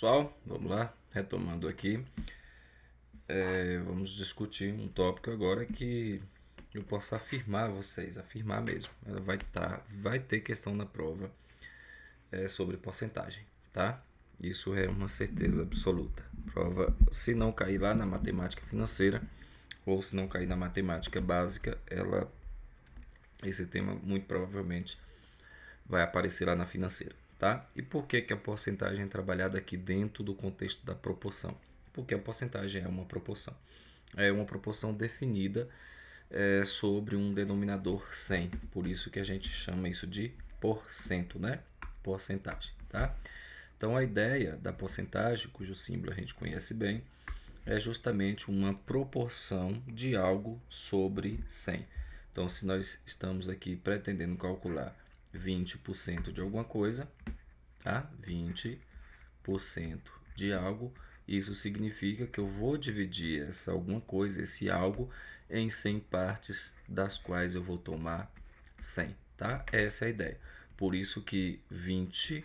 pessoal, vamos lá, retomando aqui, vamos discutir um tópico agora que eu posso afirmar a vocês, afirmar mesmo. Ela vai ter questão na prova sobre porcentagem, tá? Isso é uma certeza absoluta. Prova, se não cair lá na matemática financeira ou se não cair na matemática básica, esse tema muito provavelmente vai aparecer lá na financeira, tá? E por que que a porcentagem é trabalhada aqui dentro do contexto da proporção? Porque a porcentagem é uma proporção definida sobre um denominador 100, por isso que a gente chama isso de porcento, né? Porcentagem, tá? Então a ideia da porcentagem, cujo símbolo a gente conhece bem, é justamente uma proporção de algo sobre 100. Então, se nós estamos aqui pretendendo calcular 20% de alguma coisa, tá? 20% de algo, isso significa que eu vou dividir essa alguma coisa, esse algo, em 100 partes, das quais eu vou tomar 100, tá? Essa é a ideia. Por isso que 20%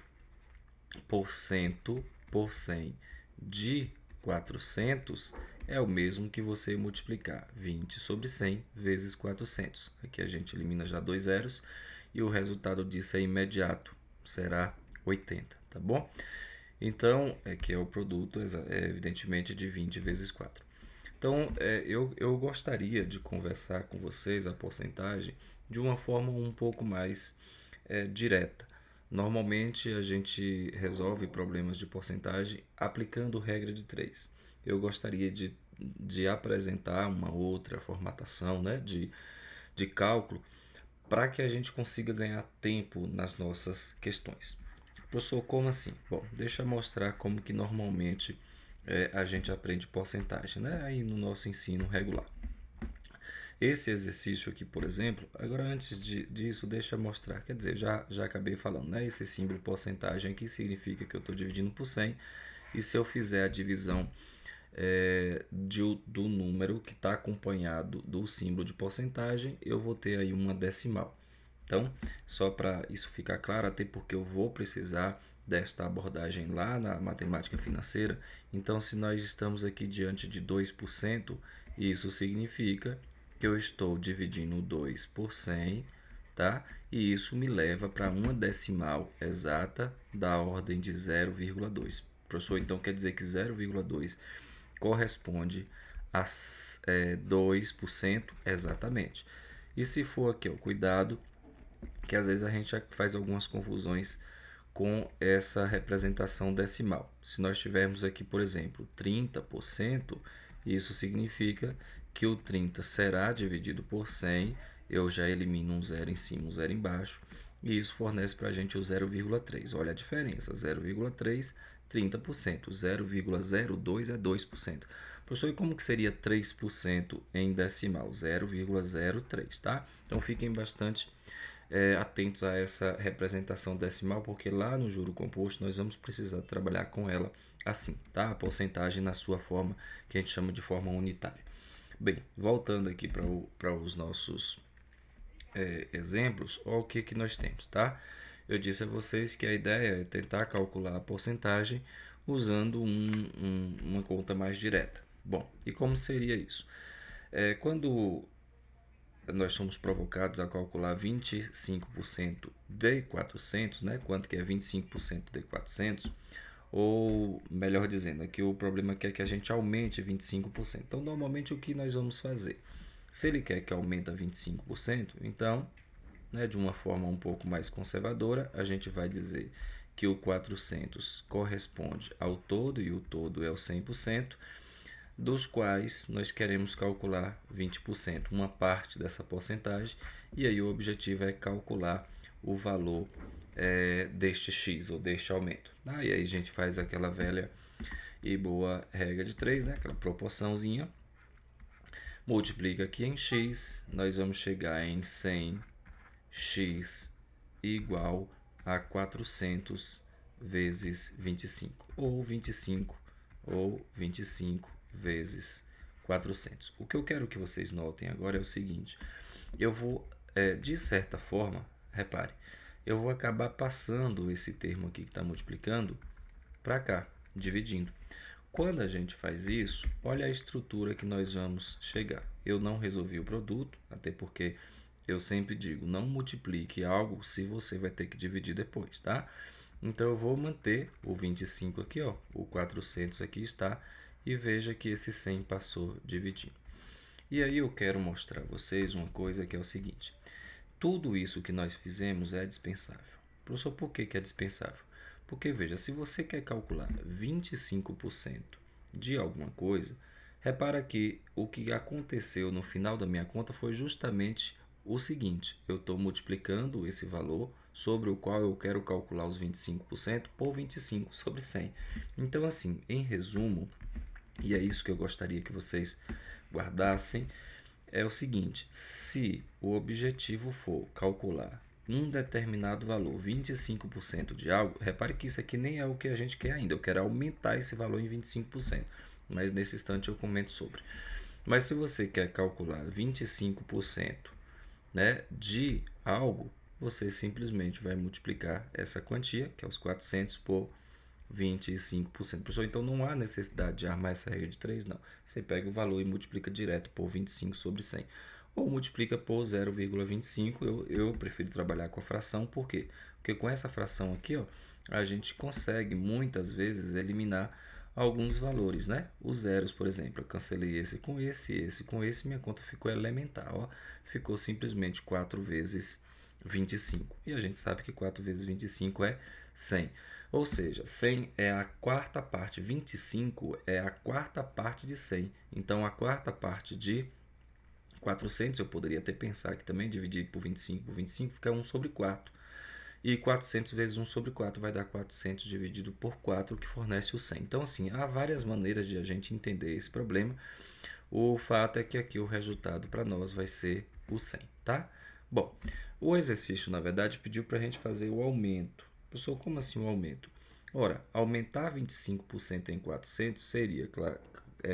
por 100 de 400 é o mesmo que você multiplicar 20 sobre 100 vezes 400. Aqui a gente elimina já dois zeros e o resultado disso é imediato, será 80, tá bom? Então, que é o produto, evidentemente, de 20 vezes 4. Então, eu gostaria de conversar com vocês a porcentagem de uma forma um pouco mais direta. Normalmente, a gente resolve problemas de porcentagem aplicando regra de 3. Eu gostaria de apresentar uma outra formatação, né, de cálculo para que a gente consiga ganhar tempo nas nossas questões. Professor, como assim? Bom, deixa eu mostrar como que normalmente a gente aprende porcentagem, né? Aí no nosso ensino regular. Esse exercício aqui, por exemplo, agora antes disso, deixa eu mostrar. Quer dizer, já acabei falando, né? Esse símbolo porcentagem aqui significa que eu estou dividindo por 100. E se eu fizer a divisão do número que está acompanhado do símbolo de porcentagem, eu vou ter aí uma decimal. Então, só para isso ficar claro, até porque eu vou precisar desta abordagem lá na matemática financeira. Então, se nós estamos aqui diante de 2%, isso significa que eu estou dividindo 2 por 100, tá? E isso me leva para uma decimal exata da ordem de 0,2. Professor, então quer dizer que 0,2 corresponde a 2%? Exatamente. E se for aqui, ó, cuidado, que às vezes a gente faz algumas confusões com essa representação decimal. Se nós tivermos aqui, por exemplo, 30%, isso significa que o 30 será dividido por 100, eu já elimino um zero em cima, um zero embaixo, e isso fornece para a gente o 0,3. Olha a diferença, 0,3, 30%, 0,02 é 2%. Professor, e como que seria 3% em decimal? 0,03, tá? Então fiquem bastante atentos a essa representação decimal, porque lá no juro composto nós vamos precisar trabalhar com ela assim, tá? A porcentagem na sua forma, que a gente chama de forma unitária. Bem, voltando aqui para os nossos exemplos, olha o que nós temos, tá? Eu disse a vocês que a ideia é tentar calcular a porcentagem usando uma conta mais direta. Bom, e como seria isso? Quando nós somos provocados a calcular 25% de 400, né? Quanto que é 25% de 400? Ou, melhor dizendo, aqui o problema é que a gente aumente 25%. Então, normalmente, o que nós vamos fazer? Se ele quer que aumente 25%, então, né, de uma forma um pouco mais conservadora, a gente vai dizer que o 400 corresponde ao todo, e o todo é o 100%, dos quais nós queremos calcular 20%, uma parte dessa porcentagem, e aí o objetivo é calcular o valor deste x ou deste aumento. E aí a gente faz aquela velha e boa regra de 3, né? Aquela proporçãozinha, multiplica aqui em x, nós vamos chegar em 100x igual a 400 vezes 25, ou 25 vezes 400. O que eu quero que vocês notem agora é o seguinte: eu vou, de certa forma, repare, eu vou acabar passando esse termo aqui que está multiplicando para cá. dividindo. Quando a gente faz isso, olha a estrutura que nós vamos chegar. Eu não resolvi o produto, até porque eu sempre digo, não multiplique algo se você vai ter que dividir depois, tá? Então eu vou manter o 25 aqui, ó, o 400 aqui está, e veja que esse 100 passou dividindo. E aí eu quero mostrar a vocês uma coisa que é o seguinte, tudo isso que nós fizemos é dispensável. Professor, por que é dispensável? Porque, veja, se você quer calcular 25% de alguma coisa, repara que o que aconteceu no final da minha conta foi justamente o seguinte, eu estou multiplicando esse valor sobre o qual eu quero calcular os 25% por 25 sobre 100. Então, assim, em resumo, e é isso que eu gostaria que vocês guardassem, é o seguinte, se o objetivo for calcular um determinado valor, 25% de algo, repare que isso aqui nem é o que a gente quer ainda, eu quero aumentar esse valor em 25%, mas nesse instante eu comento sobre. Mas se você quer calcular 25%, né, de algo, você simplesmente vai multiplicar essa quantia, que é os 400, por 25%. Pessoal, então não há necessidade de armar essa regra de 3, não. Você pega o valor e multiplica direto por 25 sobre 100. Ou multiplica por 0,25. Eu prefiro trabalhar com a fração, por quê? Porque com essa fração aqui, ó, a gente consegue muitas vezes eliminar alguns valores, né? Os zeros, por exemplo, eu cancelei esse com esse, minha conta ficou elementar, ó. Ficou simplesmente 4 vezes 25. E a gente sabe que 4 vezes 25 é 100. Ou seja, 100 é a quarta parte, 25 é a quarta parte de 100. Então, a quarta parte de 400, eu poderia até pensar que também dividir por 25 fica 1 sobre 4. E 400 vezes 1 sobre 4 vai dar 400 dividido por 4, que fornece o 100. Então, assim, há várias maneiras de a gente entender esse problema. O fato é que aqui o resultado para nós vai ser o 100, tá? Bom, o exercício, na verdade, pediu para a gente fazer o aumento. Pessoal, como assim o aumento? Ora, aumentar 25% em 400 seria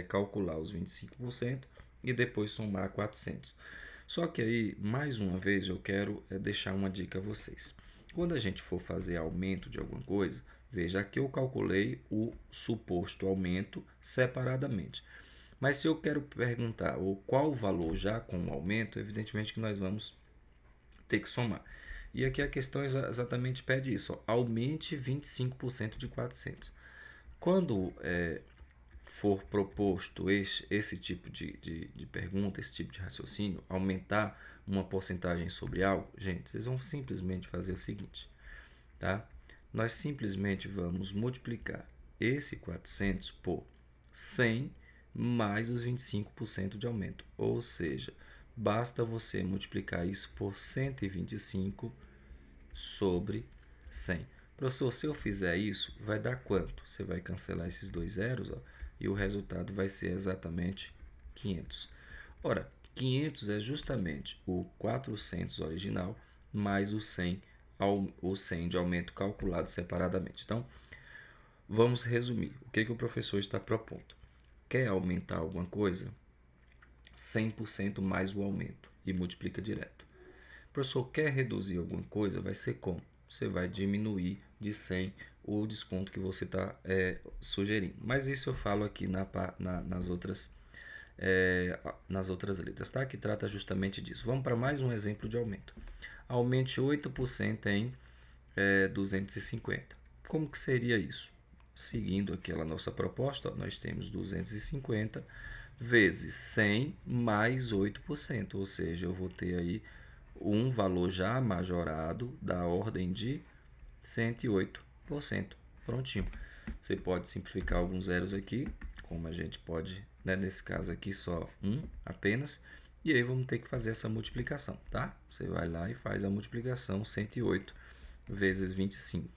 calcular os 25% e depois somar 400. Só que aí, mais uma vez, eu quero deixar uma dica a vocês. Quando a gente for fazer aumento de alguma coisa, veja que eu calculei o suposto aumento separadamente. Mas se eu quero perguntar qual o valor já com o aumento, evidentemente que nós vamos ter que somar. E aqui a questão exatamente pede isso, ó, aumente 25% de 400. Quando for proposto esse tipo de pergunta, esse tipo de raciocínio, aumentar uma porcentagem sobre algo, gente, vocês vão simplesmente fazer o seguinte, tá? Nós simplesmente vamos multiplicar esse 400 por 100 mais os 25% de aumento. Ou seja, basta você multiplicar isso por 125 sobre 100. Professor, se eu fizer isso, vai dar quanto? Você vai cancelar esses dois zeros, ó, e o resultado vai ser exatamente 500. Ora, 500 é justamente o 400 original mais o 100 de aumento calculado separadamente. Então, vamos resumir. O que o professor está propondo? Quer aumentar alguma coisa? 100% mais o aumento e multiplica direto. O professor quer reduzir alguma coisa? Vai ser como? Você vai diminuir de 100 o desconto que você está sugerindo. Mas isso eu falo aqui nas outras letras, tá? Que trata justamente disso. Vamos para mais um exemplo de aumento. Aumente 8% em 250. Como que seria isso? Seguindo aquela nossa proposta, ó, nós temos 250 vezes 100 mais 8%, ou seja, eu vou ter aí um valor já majorado da ordem de 108%. Prontinho. Você pode simplificar alguns zeros aqui, como a gente pode, né, nesse caso aqui só um apenas, e aí vamos ter que fazer essa multiplicação, tá? Você vai lá e faz a multiplicação 108 vezes 25.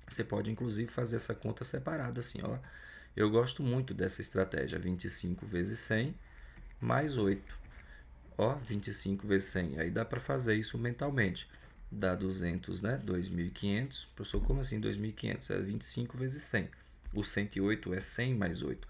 Você pode inclusive fazer essa conta separada assim, ó. Eu gosto muito dessa estratégia, 25 vezes 100 mais 8. Ó, 25 vezes 100. Aí dá para fazer isso mentalmente. Dá 200, né? 2.500. Professor, como assim 2.500? É 25 vezes 100. O 108 é 100 mais 8.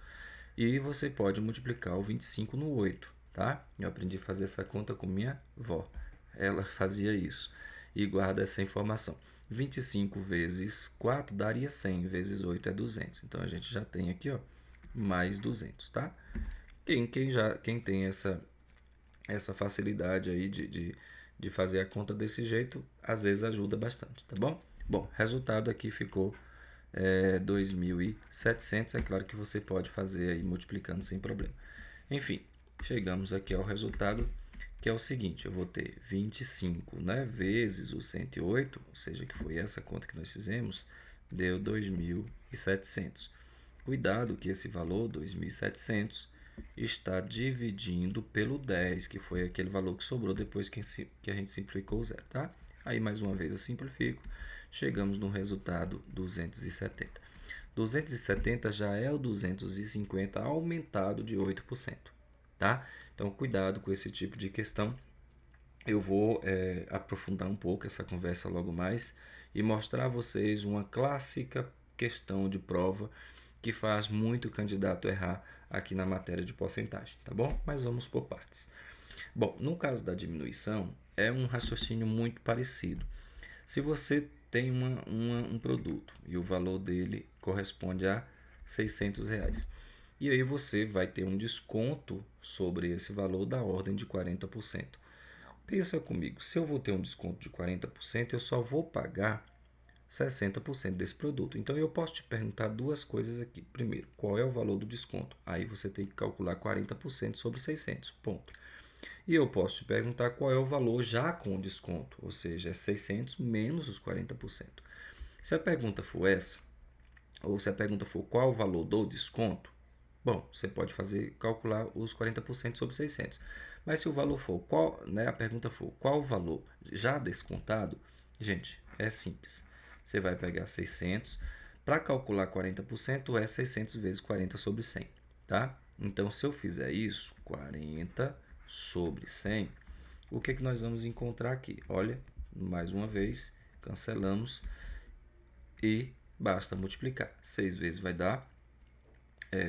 E você pode multiplicar o 25 no 8, tá? Eu aprendi a fazer essa conta com minha avó. Ela fazia isso. e guarda essa informação. 25 vezes 4 daria 100, vezes 8 é 200. Então, a gente já tem aqui, ó, mais 200, tá? Quem tem essa facilidade aí de fazer a conta desse jeito, às vezes ajuda bastante, tá bom? Bom, resultado aqui ficou 2.700. É claro que você pode fazer aí multiplicando sem problema. Enfim, chegamos aqui ao resultado, que é o seguinte: eu vou ter 25, né, vezes o 108, ou seja, que foi essa conta que nós fizemos, deu 2.700. Cuidado que esse valor, 2.700, está dividindo pelo 10, que foi aquele valor que sobrou depois que a gente simplificou o zero, tá? Aí, mais uma vez, eu simplifico. Chegamos no resultado 270. 270 já é o 250 aumentado de 8%, tá? Então, cuidado com esse tipo de questão. Eu vou aprofundar um pouco essa conversa logo mais e mostrar a vocês uma clássica questão de prova que faz muito candidato errar aqui na matéria de porcentagem, tá bom? Mas vamos por partes. Bom, no caso da diminuição, é um raciocínio muito parecido. Se você tem um produto e o valor dele corresponde a R$ 600, e aí você vai ter um desconto sobre esse valor da ordem de 40%. Pensa comigo, se eu vou ter um desconto de 40%, eu só vou pagar 60% desse produto. Então, eu posso te perguntar duas coisas aqui. Primeiro, qual é o valor do desconto? Aí você tem que calcular 40% sobre 600, ponto. E eu posso te perguntar qual é o valor já com o desconto, ou seja, é 600 menos os 40%. Se a pergunta for essa, ou se a pergunta for qual o valor do desconto, bom, você pode calcular os 40% sobre 600. Mas se o valor for qual, né, a pergunta for qual o valor já descontado, gente, é simples. Você vai pegar 600, para calcular 40% é 600 vezes 40 sobre 100, tá? Então, se eu fizer isso, 40 sobre 100, o que nós vamos encontrar aqui? Olha, mais uma vez, cancelamos e basta multiplicar. 6 vezes vai dar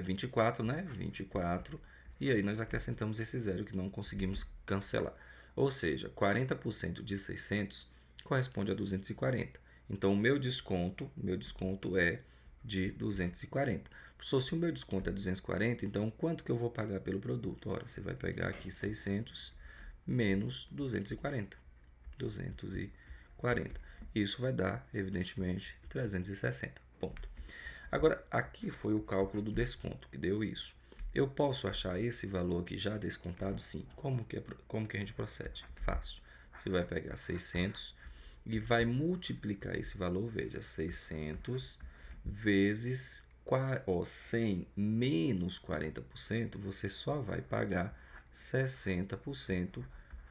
24, né? 24. E aí nós acrescentamos esse zero que não conseguimos cancelar. Ou seja, 40% de 600 corresponde a 240. Então, o meu desconto é de 240. Professor, se o meu desconto é 240, então quanto que eu vou pagar pelo produto? Ora, você vai pegar aqui 600 menos 240. 240. Isso vai dar, evidentemente, 360. Ponto. Agora, aqui foi o cálculo do desconto que deu isso. Eu posso achar esse valor aqui já descontado? Sim. Como que a gente procede? Fácil. Você vai pegar 600 e vai multiplicar esse valor. Veja, 600 vezes 100 menos 40%, você só vai pagar 60%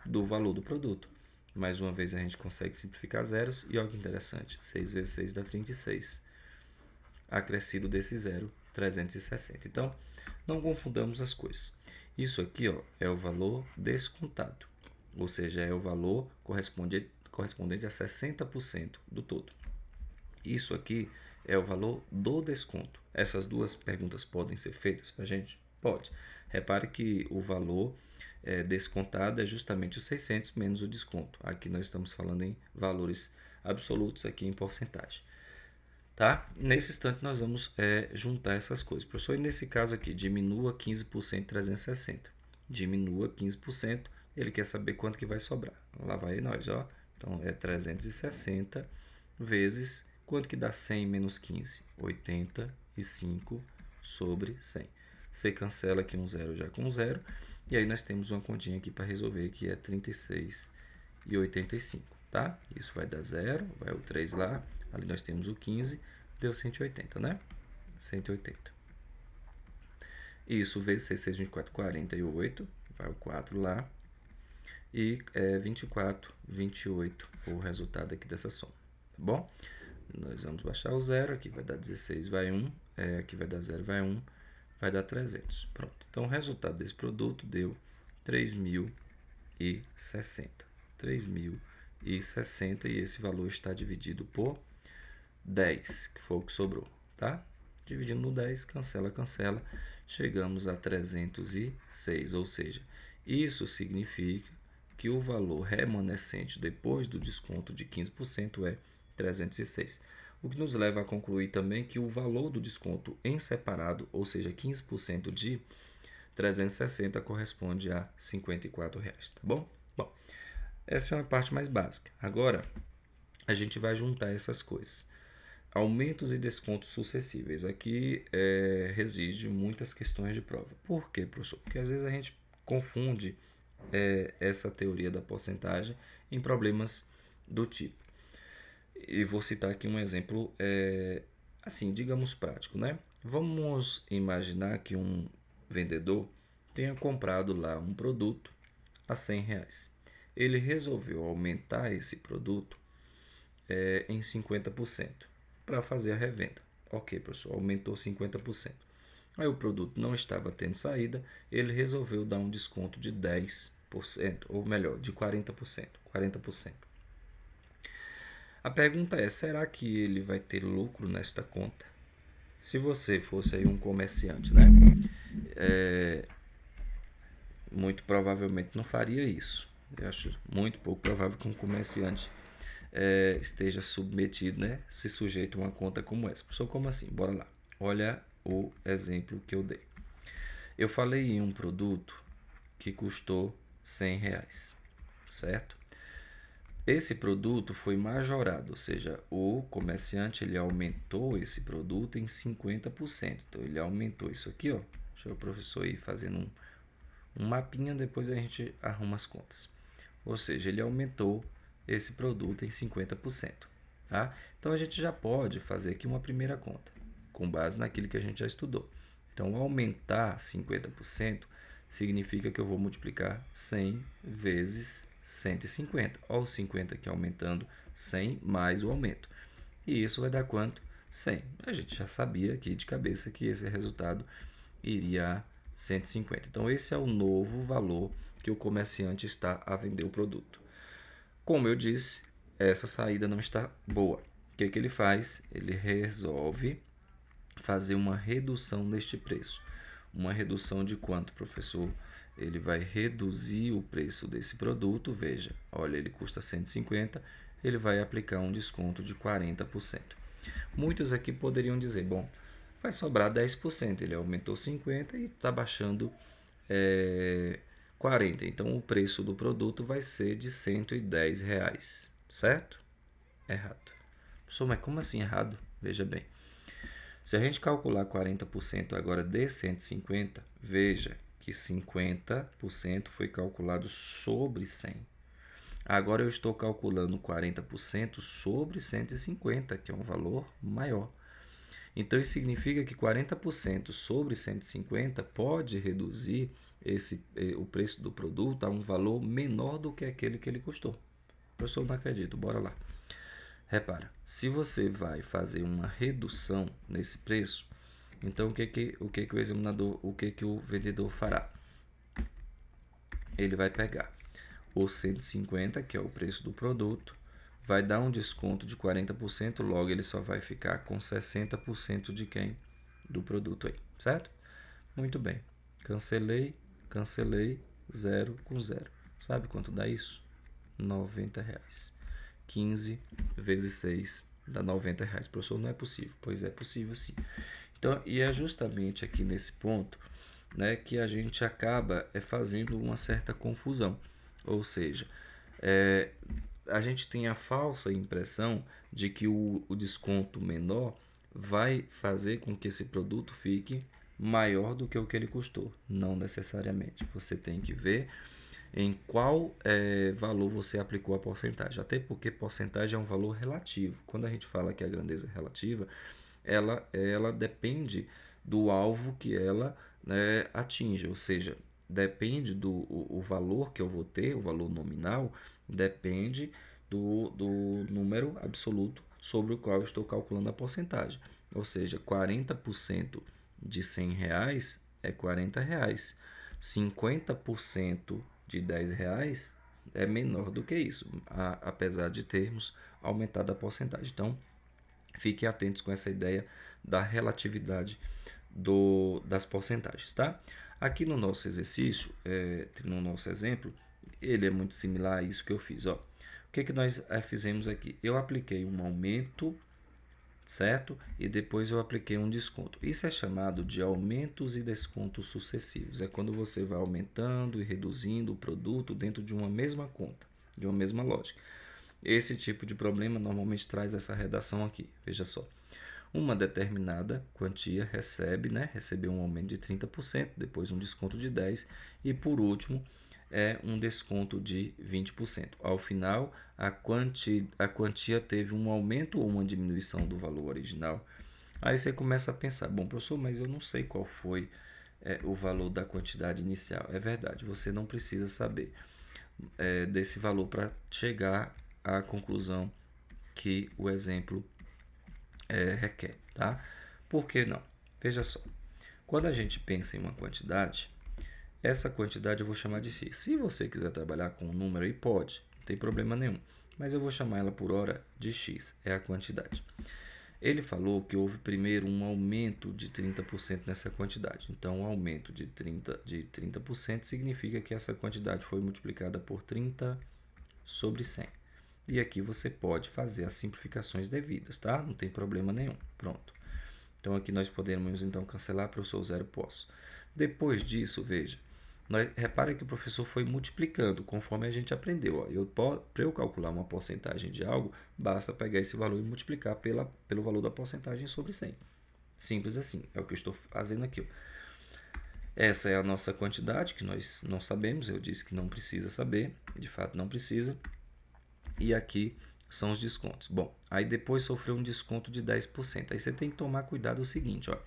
do valor do produto. Mais uma vez, a gente consegue simplificar zeros. E olha que interessante, 6 vezes 6 dá 36. Acrescido desse zero, 360. Então, não confundamos as coisas. Isso aqui, ó, é o valor descontado, ou seja, é o valor correspondente a 60% do todo. Isso aqui é o valor do desconto. Essas duas perguntas podem ser feitas para a gente? Pode. Repare que o valor descontado é justamente os 600 menos o desconto. Aqui nós estamos falando em valores absolutos, aqui em porcentagem. Tá? Nesse instante nós vamos juntar essas coisas. Professor, e nesse caso aqui, diminua 15% 360. Diminua 15%, ele quer saber quanto que vai sobrar. Lá vai nós, ó. Então, é 360 vezes, quanto que dá 100 menos 15? 85 sobre 100. Você cancela aqui um zero já com um zero. E aí nós temos uma continha aqui para resolver, que é 36,85. Tá? Isso vai dar zero, vai o 3 lá. Ali nós temos o 15, deu 180, né? 180. Isso vezes 6, 6, 24, 48. Vai o 4 lá. E 24, 28, o resultado aqui dessa soma. Tá bom? Nós vamos baixar o zero. Aqui vai dar 16, vai 1. Aqui vai dar 0, vai 1. Vai dar 300. Pronto. Então, o resultado desse produto deu 3.060. 3.060 e esse valor está dividido por 10, que foi o que sobrou, tá? Dividindo no 10, cancela, cancela, chegamos a 306, ou seja, isso significa que o valor remanescente depois do desconto de 15% é 306. O que nos leva a concluir também que o valor do desconto em separado, ou seja, 15% de 360 corresponde a R$ 54, tá bom? Bom, essa é uma parte mais básica. Agora, a gente vai juntar essas coisas. Aumentos e descontos sucessíveis. Aqui reside muitas questões de prova. Por quê, professor? Porque às vezes a gente confunde essa teoria da porcentagem em problemas do tipo. E vou citar aqui um exemplo, assim, digamos prático, né? Vamos imaginar que um vendedor tenha comprado lá um produto a R$ 100. Ele resolveu aumentar esse produto em 50% para fazer a revenda. Ok, professor, aumentou 50%. Aí o produto não estava tendo saída, ele resolveu dar um desconto de 10%, ou melhor, de 40%. 40%. A pergunta é, será que ele vai ter lucro nesta conta? Se você fosse aí um comerciante, né? Muito provavelmente não faria isso. Eu acho muito pouco provável que um comerciante esteja submetido, né? Se sujeito a uma conta como essa. Professor, como assim? Bora lá. Olha o exemplo que eu dei. Eu falei em um produto que custou R$ 100, certo? Esse produto foi majorado, ou seja, o comerciante ele aumentou esse produto em 50%. Então ele aumentou isso aqui, ó. Deixa o professor ir fazendo um mapinha, depois a gente arruma as contas. Ou seja, ele aumentou esse produto em 50%. Tá? Então a gente já pode fazer aqui uma primeira conta, com base naquilo que a gente já estudou. Então aumentar 50% significa que eu vou multiplicar 100 vezes 150. Olha o 50 aqui aumentando, 100 mais o aumento. E isso vai dar quanto? 100. A gente já sabia aqui de cabeça que esse resultado iria a 150. Então esse é o novo valor que o comerciante está a vender o produto. Como eu disse, essa saída não está boa. O que ele faz? Ele resolve fazer uma redução neste preço. Uma redução de quanto, professor? Ele vai reduzir o preço desse produto. Veja, olha, ele custa 150, ele vai aplicar um desconto de 40%. Muitos aqui poderiam dizer, bom, vai sobrar 10%, ele aumentou 50% e está baixando 40%. Então o preço do produto vai ser de R$ 110, certo? Errado. Professor, mas como assim errado? Veja bem. Se a gente calcular 40% agora de 150, veja que 50% foi calculado sobre 100. Agora eu estou calculando 40% sobre 150, que é um valor maior. Então isso significa que 40% sobre 150 pode reduzir o preço do produto a um valor menor do que aquele que ele custou. Professor, não acredito, bora lá. Repara, se você vai fazer uma redução nesse preço, então o examinador, o vendedor fará? Ele vai pegar o 150, que é o preço do produto, vai dar um desconto de 40%, logo ele só vai ficar com 60% de quem? Do produto aí, certo? Muito bem. Cancelei, 0 com 0. Sabe quanto dá isso? R$ 90. 15 vezes 6 dá R$ 90. Professor, não é possível. Pois é possível sim. Então, e é justamente aqui nesse ponto, né, que a gente acaba fazendo uma certa confusão. Ou seja, a gente tem a falsa impressão de que o desconto menor vai fazer com que esse produto fique maior do que o que ele custou. Não necessariamente. Você tem que ver em qual valor você aplicou a porcentagem. Até porque porcentagem é um valor relativo. Quando a gente fala que a grandeza é relativa, ela depende do alvo que ela, né, atinge. Ou seja, depende o valor que eu vou ter, o valor nominal, depende do número absoluto sobre o qual eu estou calculando a porcentagem. Ou seja, 40% de R$ 100 é R$ 40. 50% de R$ 10 é menor do que isso, apesar de termos aumentado a porcentagem. Então, fiquem atentos com essa ideia da relatividade das porcentagens, tá? Aqui no nosso exercício, no nosso exemplo, ele é muito similar a isso que eu fiz. Ó. O que nós fizemos aqui? Eu apliquei um aumento, certo? E depois eu apliquei um desconto. Isso é chamado de aumentos e descontos sucessivos. É quando você vai aumentando e reduzindo o produto dentro de uma mesma conta, de uma mesma lógica. Esse tipo de problema normalmente traz essa redação aqui. Veja só. Uma determinada quantia recebeu um aumento de 30%, depois um desconto de 10% e por último um desconto de 20%. Ao final, a quantia teve um aumento ou uma diminuição do valor original. Aí você começa a pensar, bom, professor, mas eu não sei qual foi o valor da quantidade inicial. É verdade, você não precisa saber desse valor para chegar à conclusão que o exemplo requer, tá? Por que não? Veja só, quando a gente pensa em uma quantidade, essa quantidade eu vou chamar de x. Se você quiser trabalhar com um número aí, pode, não tem problema nenhum. Mas eu vou chamar ela por hora de x, é a quantidade. Ele falou que houve primeiro um aumento de 30% nessa quantidade. Então, um aumento de 30% significa que essa quantidade foi multiplicada por 30 sobre 100. E aqui você pode fazer as simplificações devidas, tá? Não tem problema nenhum. Pronto. Então aqui nós podemos então cancelar, professor, zero posso. Depois disso, veja, repare que o professor foi multiplicando conforme a gente aprendeu. Para eu calcular uma porcentagem de algo, basta pegar esse valor e multiplicar pelo valor da porcentagem sobre 100. Simples assim, é o que eu estou fazendo aqui. Ó. Essa é a nossa quantidade que nós não sabemos, eu disse que não precisa saber, de fato não precisa. E aqui são os descontos. Bom, aí depois sofreu um desconto de 10%. Aí você tem que tomar cuidado o seguinte, ó,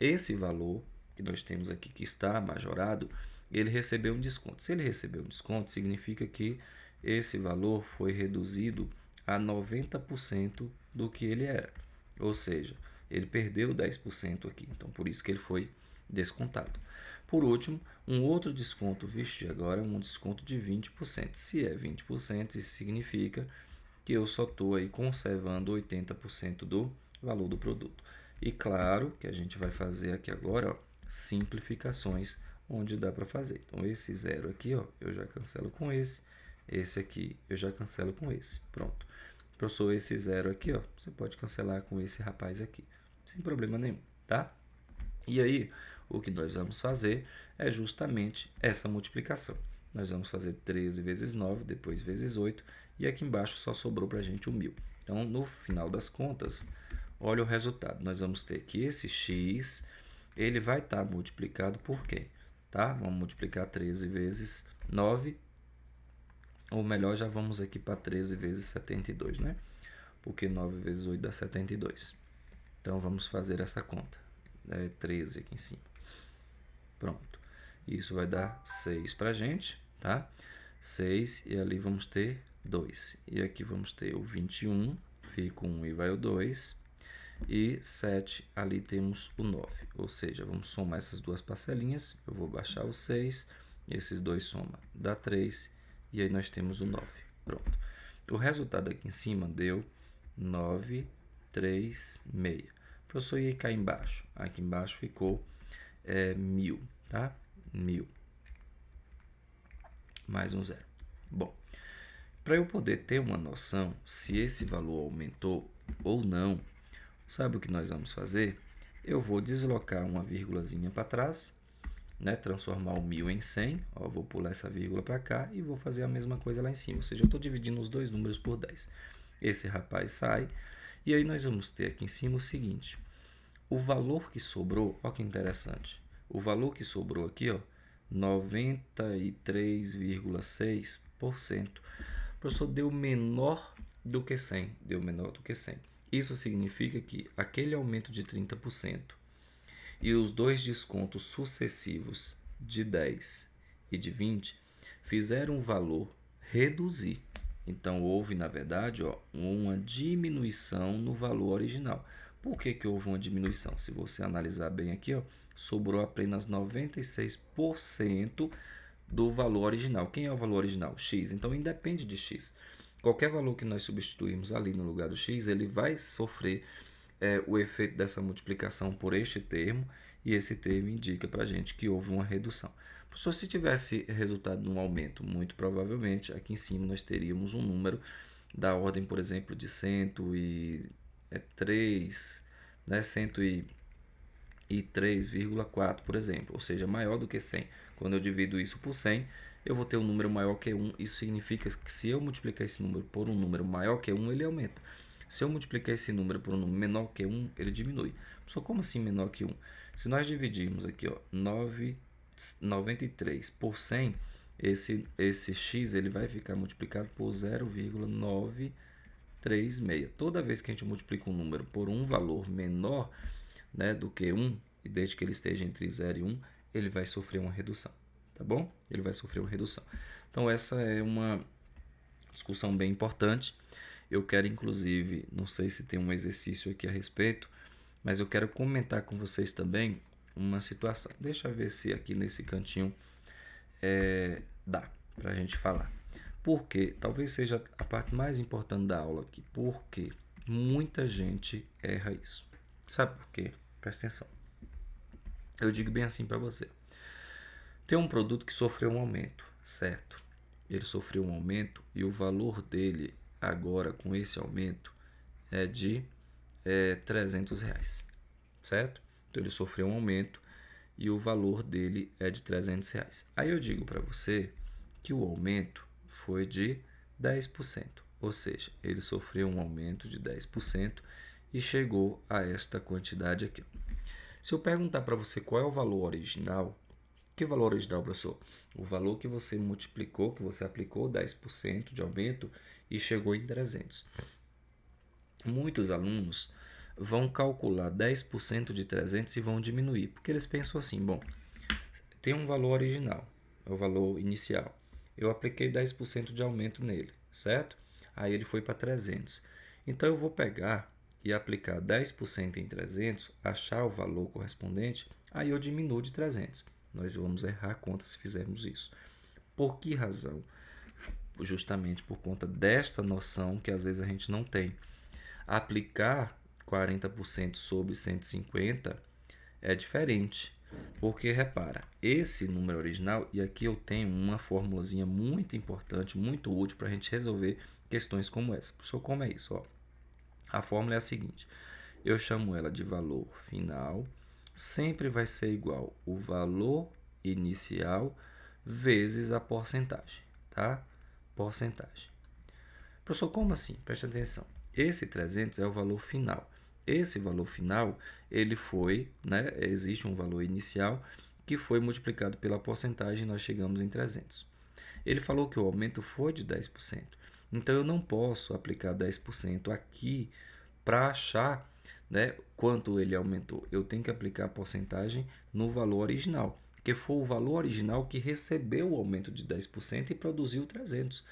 esse valor que nós temos aqui que está majorado, ele recebeu um desconto. Se ele recebeu um desconto, significa que esse valor foi reduzido a 90% do que ele era. Ou seja, ele perdeu 10% aqui. Então, por isso que ele foi descontado. Por último, um outro desconto, vixe, agora um desconto de 20%. Se é 20%, isso significa que eu só estou aí conservando 80% do valor do produto. E claro que a gente vai fazer aqui agora, ó, simplificações onde dá para fazer. Então, esse zero aqui, ó, eu já cancelo com esse aqui eu já cancelo com esse. Pronto. Professor, esse zero aqui, ó, você pode cancelar com esse rapaz aqui, sem problema nenhum, tá? E aí, o que nós vamos fazer é justamente essa multiplicação. Nós vamos fazer 13 vezes 9, depois vezes 8, e aqui embaixo só sobrou para a gente o 1000. Então, no final das contas, olha o resultado. Nós vamos ter que esse x, ele vai estar multiplicado por quê? Tá? Vamos multiplicar 13 vezes 9, ou melhor, já vamos aqui para 13 vezes 72, né? Porque 9 vezes 8 dá 72. Então, vamos fazer essa conta. 13 aqui em cima. Pronto. Isso vai dar 6 para a gente, tá? 6 e ali vamos ter 2. E aqui vamos ter o 21, fica o 1 e vai o 2. E 7, ali temos o 9. Ou seja, vamos somar essas duas parcelinhas. Eu vou baixar o 6, esses dois soma dá 3. E aí nós temos o 9. Pronto. O resultado aqui em cima deu 9, 3, meia. Professor, e aí cá embaixo? Aqui embaixo ficou 1000, tá? 1000. Mais um zero. Bom, para eu poder ter uma noção se esse valor aumentou ou não, sabe o que nós vamos fazer? Eu vou deslocar uma vírgulazinha para trás, né? Transformar o 1000 em 100. Ó, vou pular essa vírgula para cá e vou fazer a mesma coisa lá em cima. Ou seja, eu estou dividindo os dois números por 10. Esse rapaz sai. E aí nós vamos ter aqui em cima o seguinte. O valor que sobrou, olha que interessante. O valor que sobrou aqui, ó, 93,6%. O professor deu menor do que 100. Deu menor do que 100. Isso significa que aquele aumento de 30% e os dois descontos sucessivos de 10 e de 20 fizeram o valor reduzir. Então, houve, na verdade, ó, uma diminuição no valor original. Por que houve uma diminuição? Se você analisar bem aqui, ó, sobrou apenas 96% do valor original. Quem é o valor original? X. Então, independe de X. Qualquer valor que nós substituirmos ali no lugar do X, ele vai sofrer o efeito dessa multiplicação por este termo, e esse termo indica para a gente que houve uma redução. Professor, se tivesse resultado num aumento, muito provavelmente aqui em cima nós teríamos um número da ordem, por exemplo, de 103, né, 103,4, por exemplo, ou seja, maior do que 100. Quando eu divido isso por 100, eu vou ter um número maior que 1. Isso significa que se eu multiplicar esse número por um número maior que 1, ele aumenta. Se eu multiplicar esse número por um número menor que 1, ele diminui. Só como assim menor que 1? Se nós dividirmos aqui, ó, 93 por 100, esse x ele vai ficar multiplicado por 0,936. Toda vez que a gente multiplica um número por um valor menor, né, do que 1, e desde que ele esteja entre 0 e 1, ele vai sofrer uma redução, tá bom? Ele vai sofrer uma redução. Então essa é uma discussão bem importante. Eu quero inclusive, não sei se tem um exercício aqui a respeito, mas eu quero comentar com vocês também uma situação. Deixa eu ver se aqui nesse cantinho dá para a gente falar. Porque talvez seja a parte mais importante da aula aqui. Porque muita gente erra isso. Sabe por quê? Presta atenção. Eu digo bem assim para você. Tem um produto que sofreu um aumento, certo? Ele sofreu um aumento e o valor dele agora com esse aumento é de R$ 300, certo? Então ele sofreu um aumento e o valor dele é de R$ 300. Aí eu digo para você que o aumento foi de 10%, ou seja, ele sofreu um aumento de 10% e chegou a esta quantidade aqui. Se eu perguntar para você qual é o valor original, que valor original, professor? O valor que você multiplicou, que você aplicou 10% de aumento e chegou em 300. Muitos alunos vão calcular 10% de 300 e vão diminuir, porque eles pensam assim, bom, tem um valor original, é o valor inicial. Eu apliquei 10% de aumento nele, certo? Aí ele foi para 300. Então eu vou pegar e aplicar 10% em 300, achar o valor correspondente, aí eu diminuo de 300. Nós vamos errar a conta se fizermos isso. Por que razão? Justamente por conta desta noção que às vezes a gente não tem. Aplicar 40% sobre 150 é diferente. Porque repara, esse número original, e aqui eu tenho uma formulazinha muito importante, muito útil para a gente resolver questões como essa. Professor, como é isso? Ó, a fórmula é a seguinte: eu chamo ela de valor final, sempre vai ser igual o valor inicial vezes a porcentagem, tá? Porcentagem. Professor, como assim? Preste atenção. Esse 300 é o valor final. Esse valor final, ele foi, né, existe um valor inicial que foi multiplicado pela porcentagem e nós chegamos em 300. Ele falou que o aumento foi de 10%. Então eu não posso aplicar 10% aqui para achar, né, quanto ele aumentou. Eu tenho que aplicar a porcentagem no valor original, que foi o valor original que recebeu o aumento de 10% e produziu 300.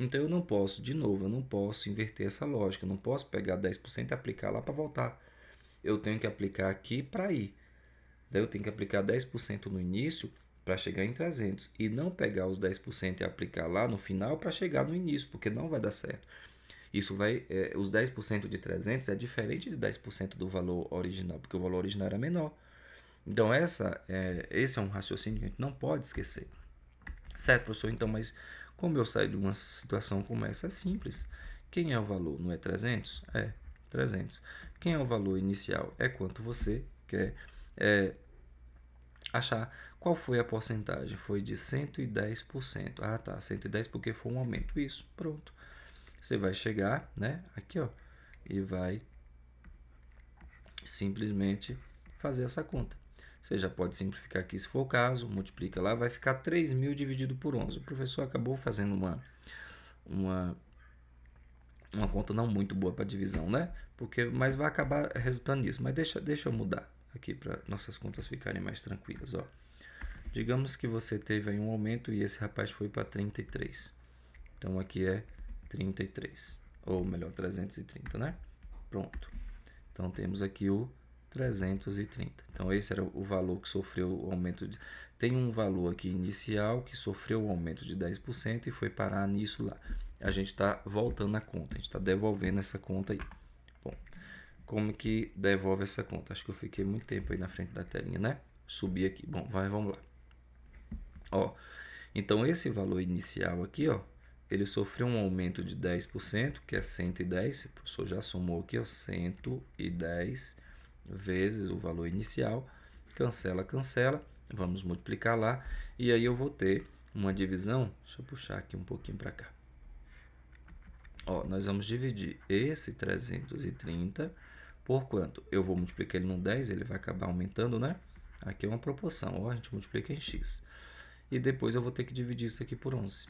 Então eu não posso, de novo, eu não posso inverter essa lógica, eu não posso pegar 10% e aplicar lá para voltar. Eu tenho que aplicar aqui para ir. Daí eu tenho que aplicar 10% no início para chegar em 300 e não pegar os 10% e aplicar lá no final para chegar no início, porque não vai dar certo. Isso vai, os 10% de 300 é diferente de 10% do valor original, porque o valor original era menor. Então esse é um raciocínio que a gente não pode esquecer. Certo, professor? Então, mas como eu saio de uma situação como essa? É simples. Quem é o valor? Não é 300? É 300. Quem é o valor inicial? É quanto você quer achar. Qual foi a porcentagem? Foi de 110%. Ah, tá, 110 porque foi um aumento. Isso, pronto. Você vai chegar, né, aqui, ó, e vai simplesmente fazer essa conta. Você já pode simplificar aqui se for o caso, multiplica lá, vai ficar 3.000 dividido por 11. O professor acabou fazendo uma, uma conta não muito boa para divisão, né? Mas vai acabar resultando nisso. Mas deixa eu mudar aqui para nossas contas ficarem mais tranquilas, ó. Digamos que você teve aí um aumento e esse rapaz foi para 33. Então aqui é 33, ou melhor, 330, né? Pronto. Então temos aqui o 330. Então esse era o valor que sofreu o aumento de... Tem um valor aqui inicial que sofreu o aumento de 10% e foi parar nisso lá. A gente está voltando a conta, a gente está devolvendo essa conta aí. Bom, como que devolve essa conta? Acho que eu fiquei muito tempo aí na frente da telinha, né? Subi aqui. Bom, vamos lá. Ó, então esse valor inicial aqui, ó, ele sofreu um aumento de 10%, que é 110. O professor já somou aqui, ó, 110 vezes o valor inicial. Cancela, cancela. Vamos multiplicar lá. E aí eu vou ter uma divisão. Deixa eu puxar aqui um pouquinho para cá. Ó, nós vamos dividir esse 330 por quanto? Eu vou multiplicar ele no 10, ele vai acabar aumentando, né? Aqui é uma proporção, ó, a gente multiplica em x. E depois eu vou ter que dividir isso aqui por 11.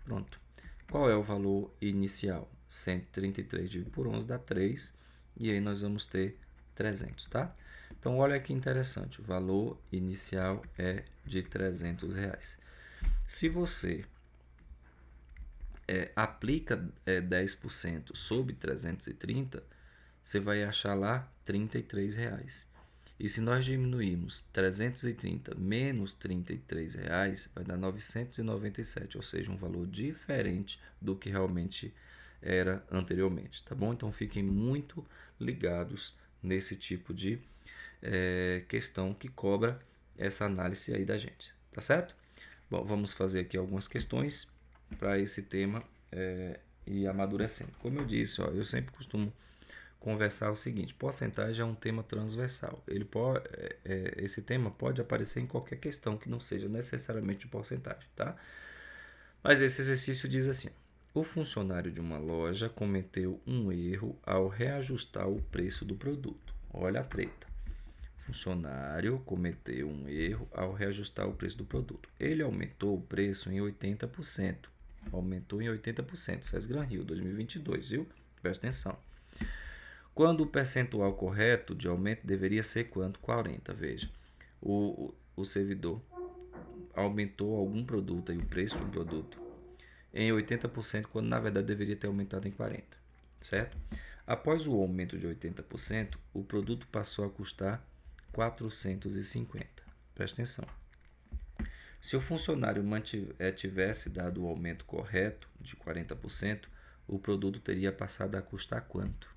Pronto. Qual é o valor inicial? 133 dividido por 11 dá 3. E aí nós vamos ter 300, tá? Então, olha que interessante. O valor inicial é de R$ 300. Se você aplica 10% sobre 330, você vai achar lá R$ 33. E se nós diminuirmos 330 menos R$ 33, vai dar 997, ou seja, um valor diferente do que realmente era anteriormente, tá bom? Então fiquem muito ligados nesse tipo de questão que cobra essa análise aí da gente, tá certo? Bom, vamos fazer aqui algumas questões para esse tema e amadurecendo. Como eu disse, ó, eu sempre costumo conversar o seguinte: porcentagem é um tema transversal. Esse tema pode aparecer em qualquer questão que não seja necessariamente de porcentagem, tá? Mas esse exercício diz assim: o funcionário de uma loja cometeu um erro ao reajustar o preço do produto. Olha a treta. O funcionário cometeu um erro ao reajustar o preço do produto. Ele aumentou o preço em 80%. Aumentou em 80%. SES Gran Rio 2022, viu? Presta atenção. Quando o percentual correto de aumento deveria ser quanto? 40. Veja, o servidor aumentou algum produto, aí, o preço de um produto, em 80%, quando na verdade deveria ter aumentado em 40%. Certo? Após o aumento de 80%, o produto passou a custar 450. Presta atenção. Se o funcionário tivesse dado o aumento correto de 40%, o produto teria passado a custar quanto?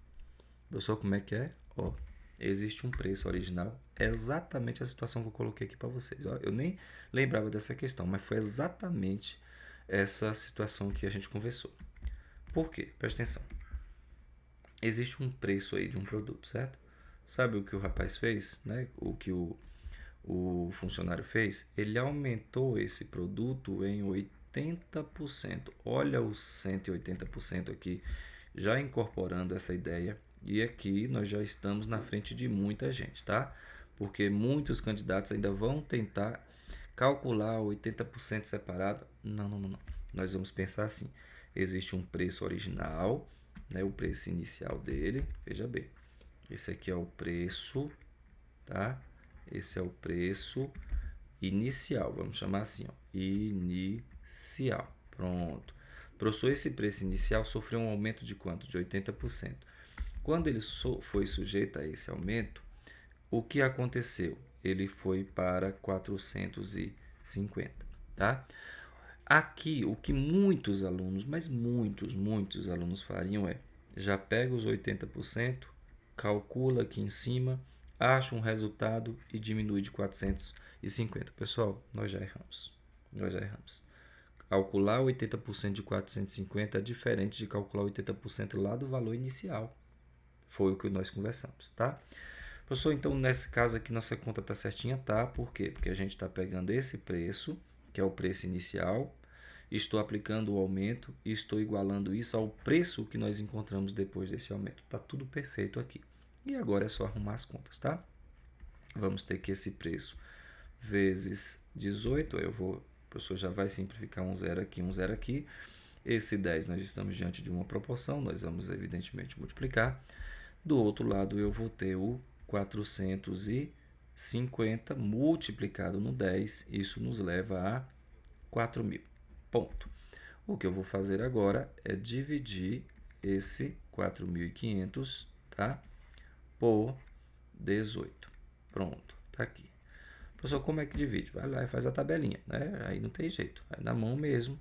Professor, como é que é? Ó, existe um preço original. É exatamente a situação que eu coloquei aqui para vocês. Ó, eu nem lembrava dessa questão, mas foi exatamente essa situação que a gente conversou. Por quê? Presta atenção. Existe um preço aí de um produto, certo? Sabe o que o rapaz fez, né? O que o funcionário fez? Ele aumentou esse produto em 80%. Olha os 180% aqui, já incorporando essa ideia. E aqui nós já estamos na frente de muita gente, tá? Porque muitos candidatos ainda vão tentar calcular 80% separado. Não, não, não, não. Nós vamos pensar assim: existe um preço original, né? O preço inicial dele. Veja bem, esse aqui é o preço, tá? Esse é o preço inicial, vamos chamar assim, ó, inicial. Pronto. Professor, esse preço inicial sofreu um aumento de quanto? De 80%. Quando ele foi sujeito a esse aumento, o que aconteceu? Ele foi para 450, tá? Aqui, o que muitos alunos, mas muitos alunos fariam é: já pega os 80%, calcula aqui em cima, acha um resultado e diminui de 450. Pessoal, nós já erramos. Nós já erramos. Calcular 80% de 450 é diferente de calcular 80% lá do valor inicial. Foi o que nós conversamos, tá? Professor, então nesse caso aqui nossa conta está certinha, tá? Por quê? Porque a gente está pegando esse preço, que é o preço inicial, estou aplicando o aumento e estou igualando isso ao preço que nós encontramos depois desse aumento. Tá tudo perfeito aqui. E agora é só arrumar as contas, tá? Vamos ter que esse preço vezes 18, o professor já vai simplificar um zero aqui, um zero aqui. Esse 10 nós estamos diante de uma proporção, nós vamos evidentemente multiplicar. Do outro lado eu vou ter o 450 multiplicado no 10, isso nos leva a 4.000. Ponto. O que eu vou fazer agora é dividir esse 4.500, tá? Por 18. Pronto, tá aqui. Professor, como é que divide? Vai lá e faz a tabelinha, né? Aí não tem jeito, é na mão mesmo.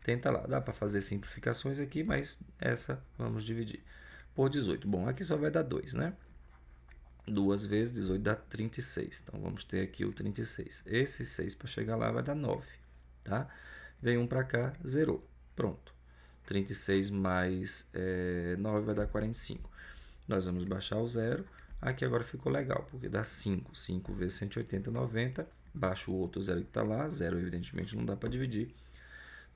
Tenta lá, dá para fazer simplificações aqui, mas essa vamos dividir por 18. Bom, aqui só vai dar 2, né? 2 vezes 18 dá 36. Então, vamos ter aqui o 36. Esse 6 para chegar lá vai dar 9. tá? Veio um para cá, zerou. Pronto. 36 mais 9 vai dar 45. Nós vamos baixar o zero. Aqui agora ficou legal, porque dá 5. 5 vezes 180, 90. Baixa o outro zero que está lá. Zero, evidentemente, não dá para dividir.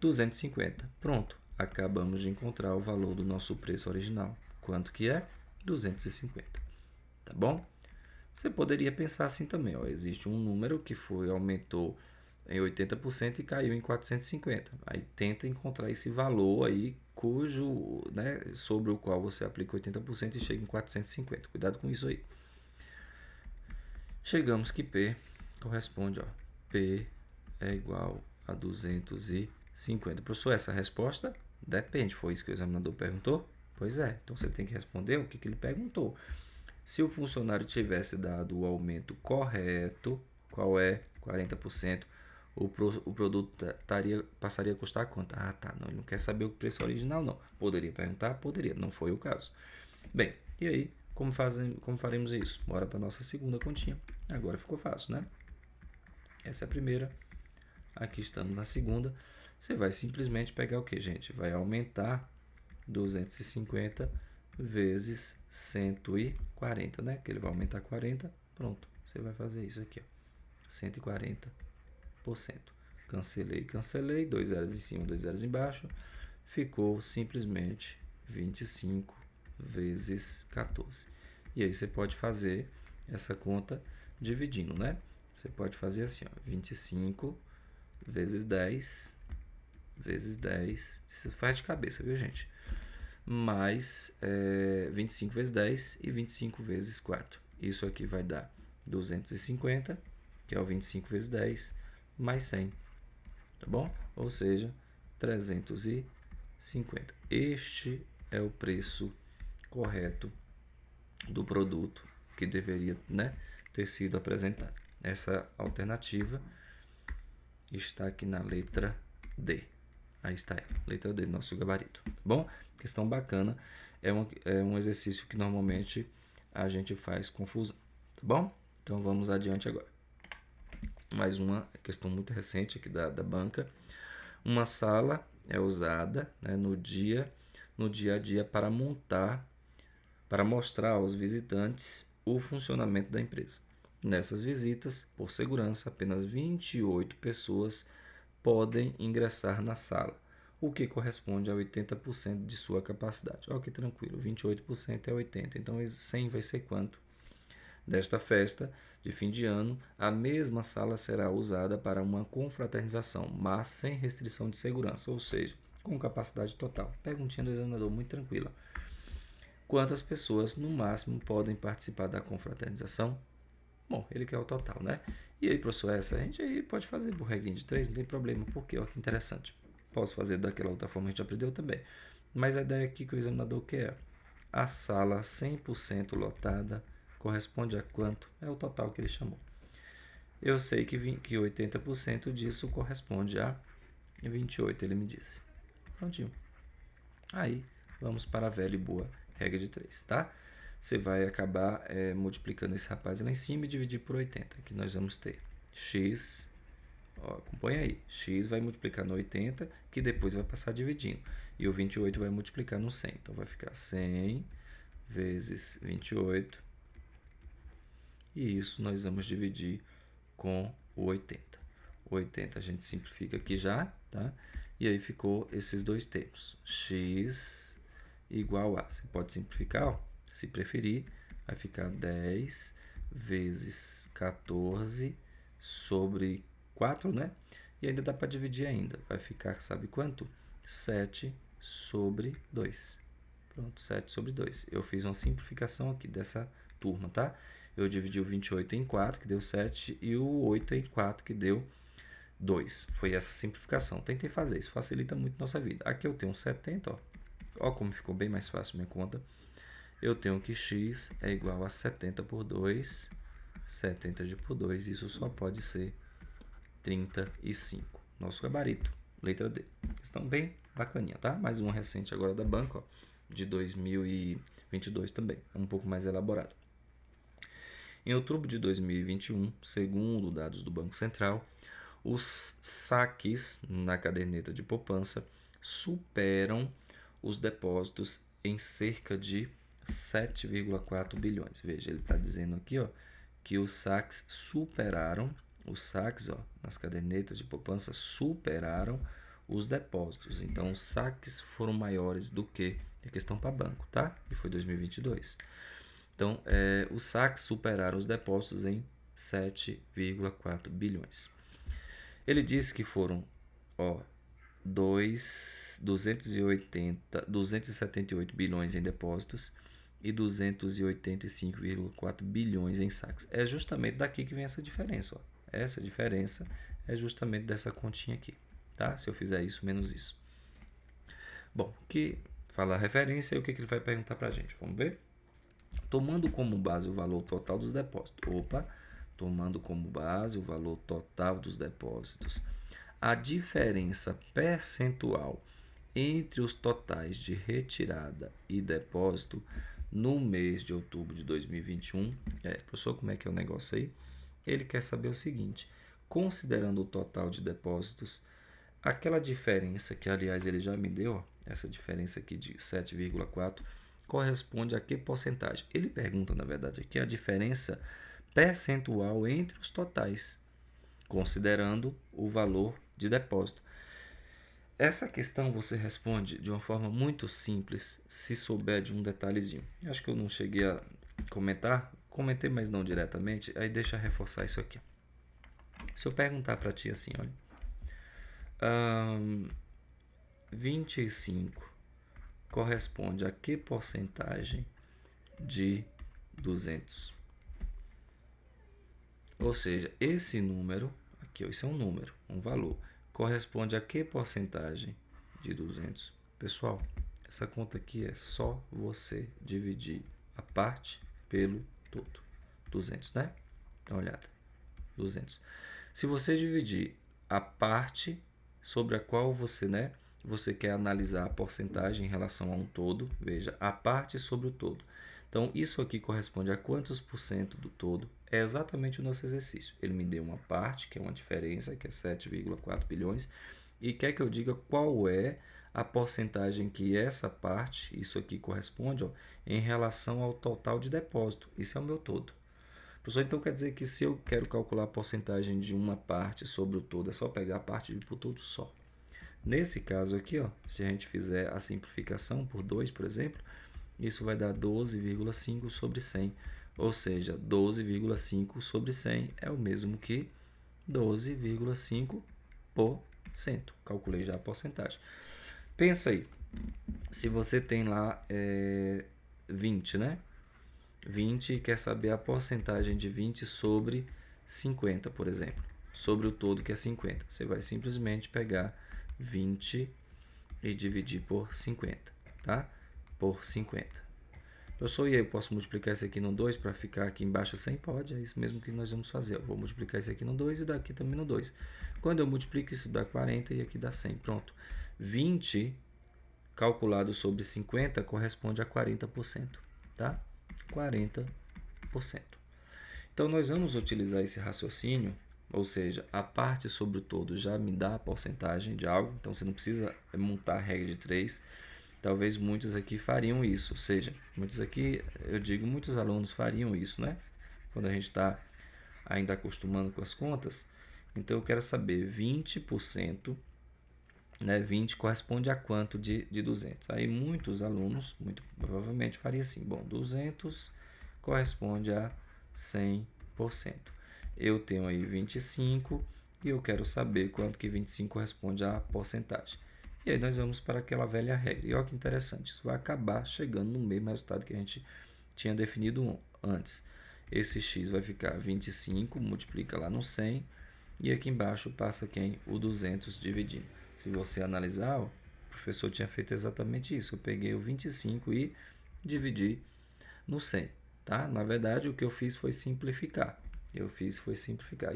250. Pronto. Acabamos de encontrar o valor do nosso preço original. Quanto que é? 250. Tá bom? Você poderia pensar assim também. Ó, existe um número que aumentou em 80% e caiu em 450. Aí tenta encontrar esse valor aí sobre o qual você aplica 80% e chega em 450. Cuidado com isso aí. Chegamos que P corresponde, P é igual a 250. Professor, essa resposta depende. Foi isso que o examinador perguntou? Pois é. Então você tem que responder o que ele perguntou. Se o funcionário tivesse dado o aumento correto, qual é? 40%. O produto passaria a custar quanto? Ah, tá. Não, ele não quer saber o preço original, não. Poderia perguntar? Poderia. Não foi o caso. Bem, e aí? Como faremos isso? Bora para a nossa segunda continha. Agora ficou fácil, né? Essa é a primeira. Aqui estamos na segunda. Você vai simplesmente pegar o que, gente? Vai aumentar 250 vezes 140, né? Que ele vai aumentar 40. Pronto. Você vai fazer isso aqui, 140%. Cancelei, 2 zeros em cima, 2 zeros embaixo. Ficou simplesmente 25 vezes 14. E aí você pode fazer essa conta dividindo, né? Você pode fazer assim, 25 vezes 10 vezes 10. Isso faz de cabeça, viu, gente? Mais 25 vezes 10 e 25 vezes 4. Isso aqui vai dar 250, que é o 25 vezes 10, mais 100, tá bom? Ou seja, 350. Este é o preço correto do produto que deveria, né, ter sido apresentado. Essa alternativa está aqui na letra D. Aí está ela, letra D do nosso gabarito. Tá bom? Questão bacana. É um exercício que normalmente a gente faz confusão. Tá bom? Então vamos adiante agora. Mais uma questão muito recente aqui da banca. Uma sala é usada, né, no dia a dia para mostrar aos visitantes o funcionamento da empresa. Nessas visitas, por segurança, apenas 28 pessoas podem ingressar na sala, o que corresponde a 80% de sua capacidade. Olha que tranquilo, 28% é 80%, então 100 vai ser quanto? Desta festa de fim de ano, a mesma sala será usada para uma confraternização, mas sem restrição de segurança, ou seja, com capacidade total. Perguntinha do examinador muito tranquila. Quantas pessoas no máximo podem participar da confraternização? Bom, ele quer o total, né? E aí, professor, essa a gente aí pode fazer por regrinha de 3, não tem problema, porque olha que interessante. Posso fazer daquela outra forma que a gente aprendeu também. Mas a ideia aqui que o examinador quer, a sala 100% lotada corresponde a quanto? É o total que ele chamou. Eu sei que 80% disso corresponde a 28, ele me disse. Prontinho. Aí, vamos para a velha e boa regra de 3, tá? Você vai acabar multiplicando esse rapaz lá em cima e dividir por 80, que nós vamos ter x, acompanha aí, x vai multiplicar no 80, que depois vai passar dividindo, e o 28 vai multiplicar no 100, então vai ficar 100 vezes 28, e isso nós vamos dividir com o 80. O 80 a gente simplifica aqui já, tá? E aí ficou esses dois termos, x igual a, você pode simplificar, se preferir, vai ficar 10 vezes 14 sobre 4, né? E ainda dá para dividir ainda. Vai ficar, sabe quanto? 7 sobre 2. Pronto, 7 sobre 2. Eu fiz uma simplificação aqui dessa turma, tá? Eu dividi o 28 em 4, que deu 7, e o 8 em 4, que deu 2. Foi essa simplificação. Tentei fazer, isso facilita muito a nossa vida. Aqui eu tenho 70, ó como ficou bem mais fácil minha conta. Eu tenho que x é igual a 70 por 2, 70 por 2, isso só pode ser 35. Nosso gabarito, letra D. Questão bem bacaninha, tá? Mais uma recente agora da banca, de 2022 também, um pouco mais elaborado. Em outubro de 2021, segundo dados do Banco Central, os saques na caderneta de poupança superam os depósitos em cerca de 7,4 bilhões. Veja, ele está dizendo aqui, ó, que os saques nas cadernetas de poupança superaram os depósitos. Então, os saques foram maiores do que a questão para banco, tá? E foi 2022. Então, os saques superaram os depósitos em 7,4 bilhões. Ele disse que foram 278 bilhões em depósitos e 285,4 bilhões em saques. É justamente daqui que vem essa diferença. Ó. Essa diferença é justamente dessa continha aqui. Tá? Se eu fizer isso menos isso. Bom, que fala a referência e o que ele vai perguntar para a gente. Vamos ver? Tomando como base o valor total dos depósitos. Tomando como base o valor total dos depósitos. A diferença percentual entre os totais de retirada e depósito no mês de outubro de 2021. Professor, como é que é o negócio aí? Ele quer saber o seguinte: considerando o total de depósitos, aquela diferença que, aliás, ele já me deu, essa diferença aqui de 7,4, corresponde a que porcentagem? Ele pergunta, na verdade, aqui a diferença percentual entre os totais, considerando o valor de depósito. Essa questão você responde de uma forma muito simples, se souber de um detalhezinho. Acho que eu não cheguei a comentar, comentei, mas não diretamente, aí deixa eu reforçar isso aqui. Se eu perguntar para ti assim, olha, 25 corresponde a que porcentagem de 200? Ou seja, esse número, aqui, isso é um número, um valor, corresponde a que porcentagem de 200? Pessoal, essa conta aqui é só você dividir a parte pelo todo. 200, né? Dá uma olhada. 200. Se você dividir a parte sobre a qual você quer analisar a porcentagem em relação a um todo, veja, a parte sobre o todo. Então, isso aqui corresponde a quantos por cento do todo? É exatamente o nosso exercício. Ele me deu uma parte, que é uma diferença, que é 7,4 bilhões, e quer que eu diga qual é a porcentagem que essa parte, isso aqui corresponde, em relação ao total de depósito. Isso é o meu todo. Professor, então quer dizer que se eu quero calcular a porcentagem de uma parte sobre o todo, é só pegar a parte e dividir por todo só. Nesse caso aqui, se a gente fizer a simplificação por 2, por exemplo, isso vai dar 12,5 sobre 100. Ou seja, 12,5 sobre 100 é o mesmo que 12,5%. Calculei já a porcentagem. Pensa aí, se você tem lá 20, né? 20 e quer saber a porcentagem de 20 sobre 50, por exemplo. Sobre o todo, que é 50. Você vai simplesmente pegar 20 e dividir por 50, tá? Por 50. Professor, e aí eu posso multiplicar isso aqui no 2 para ficar aqui embaixo 100? Pode, é isso mesmo que nós vamos fazer. Eu vou multiplicar isso aqui no 2 e daqui também no 2. Quando eu multiplico, isso dá 40 e aqui dá 100. Pronto. 20 calculado sobre 50 corresponde a 40%, tá? 40%. Então, nós vamos utilizar esse raciocínio, ou seja, a parte sobre o todo já me dá a porcentagem de algo, então você não precisa montar a regra de 3. Talvez muitos aqui fariam isso, ou seja, muitos alunos fariam isso, né? Quando a gente está ainda acostumando com as contas. Então, eu quero saber 20%, né? 20 corresponde a quanto de 200? Aí muitos alunos, muito provavelmente, fariam assim, bom, 200 corresponde a 100%. Eu tenho aí 25 e eu quero saber quanto que 25 corresponde à porcentagem. E aí nós vamos para aquela velha regra. E olha que interessante, isso vai acabar chegando no mesmo resultado que a gente tinha definido antes. Esse x vai ficar 25, multiplica lá no 100, e aqui embaixo passa quem? O 200 dividindo. Se você analisar, o professor tinha feito exatamente isso. Eu peguei o 25 e dividi no 100. Tá? Na verdade, o que eu fiz foi simplificar. E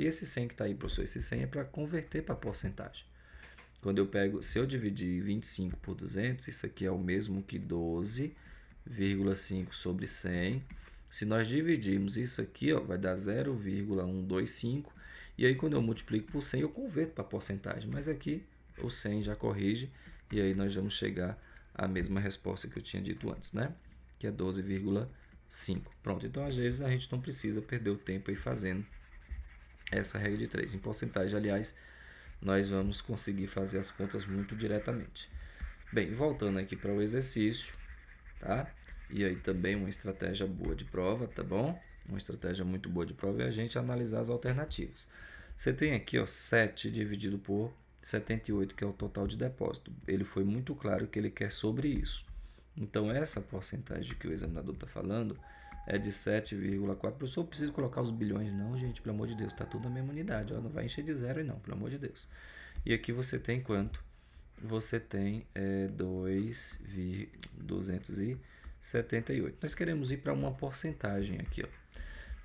esse 100 que está aí, professor, esse 100 é para converter para porcentagem. Se eu dividir 25 por 200, isso aqui é o mesmo que 12,5 sobre 100. Se nós dividirmos isso aqui, vai dar 0,125. E aí quando eu multiplico por 100 eu converto para porcentagem, mas aqui o 100 já corrige e aí nós vamos chegar à mesma resposta que eu tinha dito antes, né? Que é 12,5. Pronto, então às vezes a gente não precisa perder o tempo aí fazendo essa regra de 3. Em porcentagem, aliás, nós vamos conseguir fazer as contas muito diretamente. Bem, voltando aqui para o exercício, tá? E aí também uma estratégia boa de prova, tá bom? Uma estratégia muito boa de prova é a gente analisar as alternativas. Você tem aqui, ó, 7 dividido por 78, que é o total de depósito. Ele foi muito claro que ele quer sobre isso. Então, essa porcentagem que o examinador está falando é de 7,4. Professor, eu preciso colocar os bilhões? Não, gente, pelo amor de Deus, está tudo na mesma unidade. Ó, não vai encher de zero e não, pelo amor de Deus. E aqui você tem quanto? Você tem 278. Nós queremos ir para uma porcentagem aqui, ó,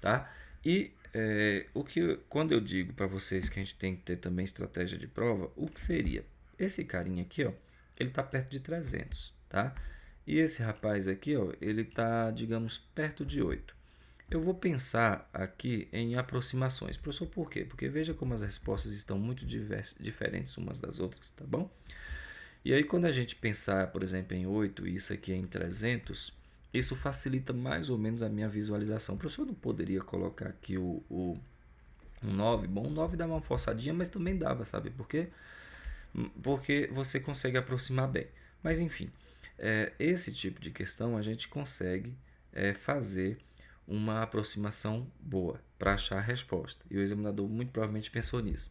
tá? E quando eu digo para vocês que a gente tem que ter também estratégia de prova, o que seria? Esse carinha aqui, ó, ele está perto de 300, tá? E esse rapaz aqui, ó, ele está, digamos, perto de 8. Eu vou pensar aqui em aproximações. Professor, por quê? Porque veja como as respostas estão muito diferentes umas das outras, tá bom? E aí, quando a gente pensar, por exemplo, em 8 e isso aqui em 300, isso facilita mais ou menos a minha visualização. Professor, eu não poderia colocar aqui o 9? Bom, o 9 dava uma forçadinha, mas também dava, sabe por quê? Porque você consegue aproximar bem. Mas, enfim, esse tipo de questão a gente consegue fazer uma aproximação boa para achar a resposta. E o examinador muito provavelmente pensou nisso.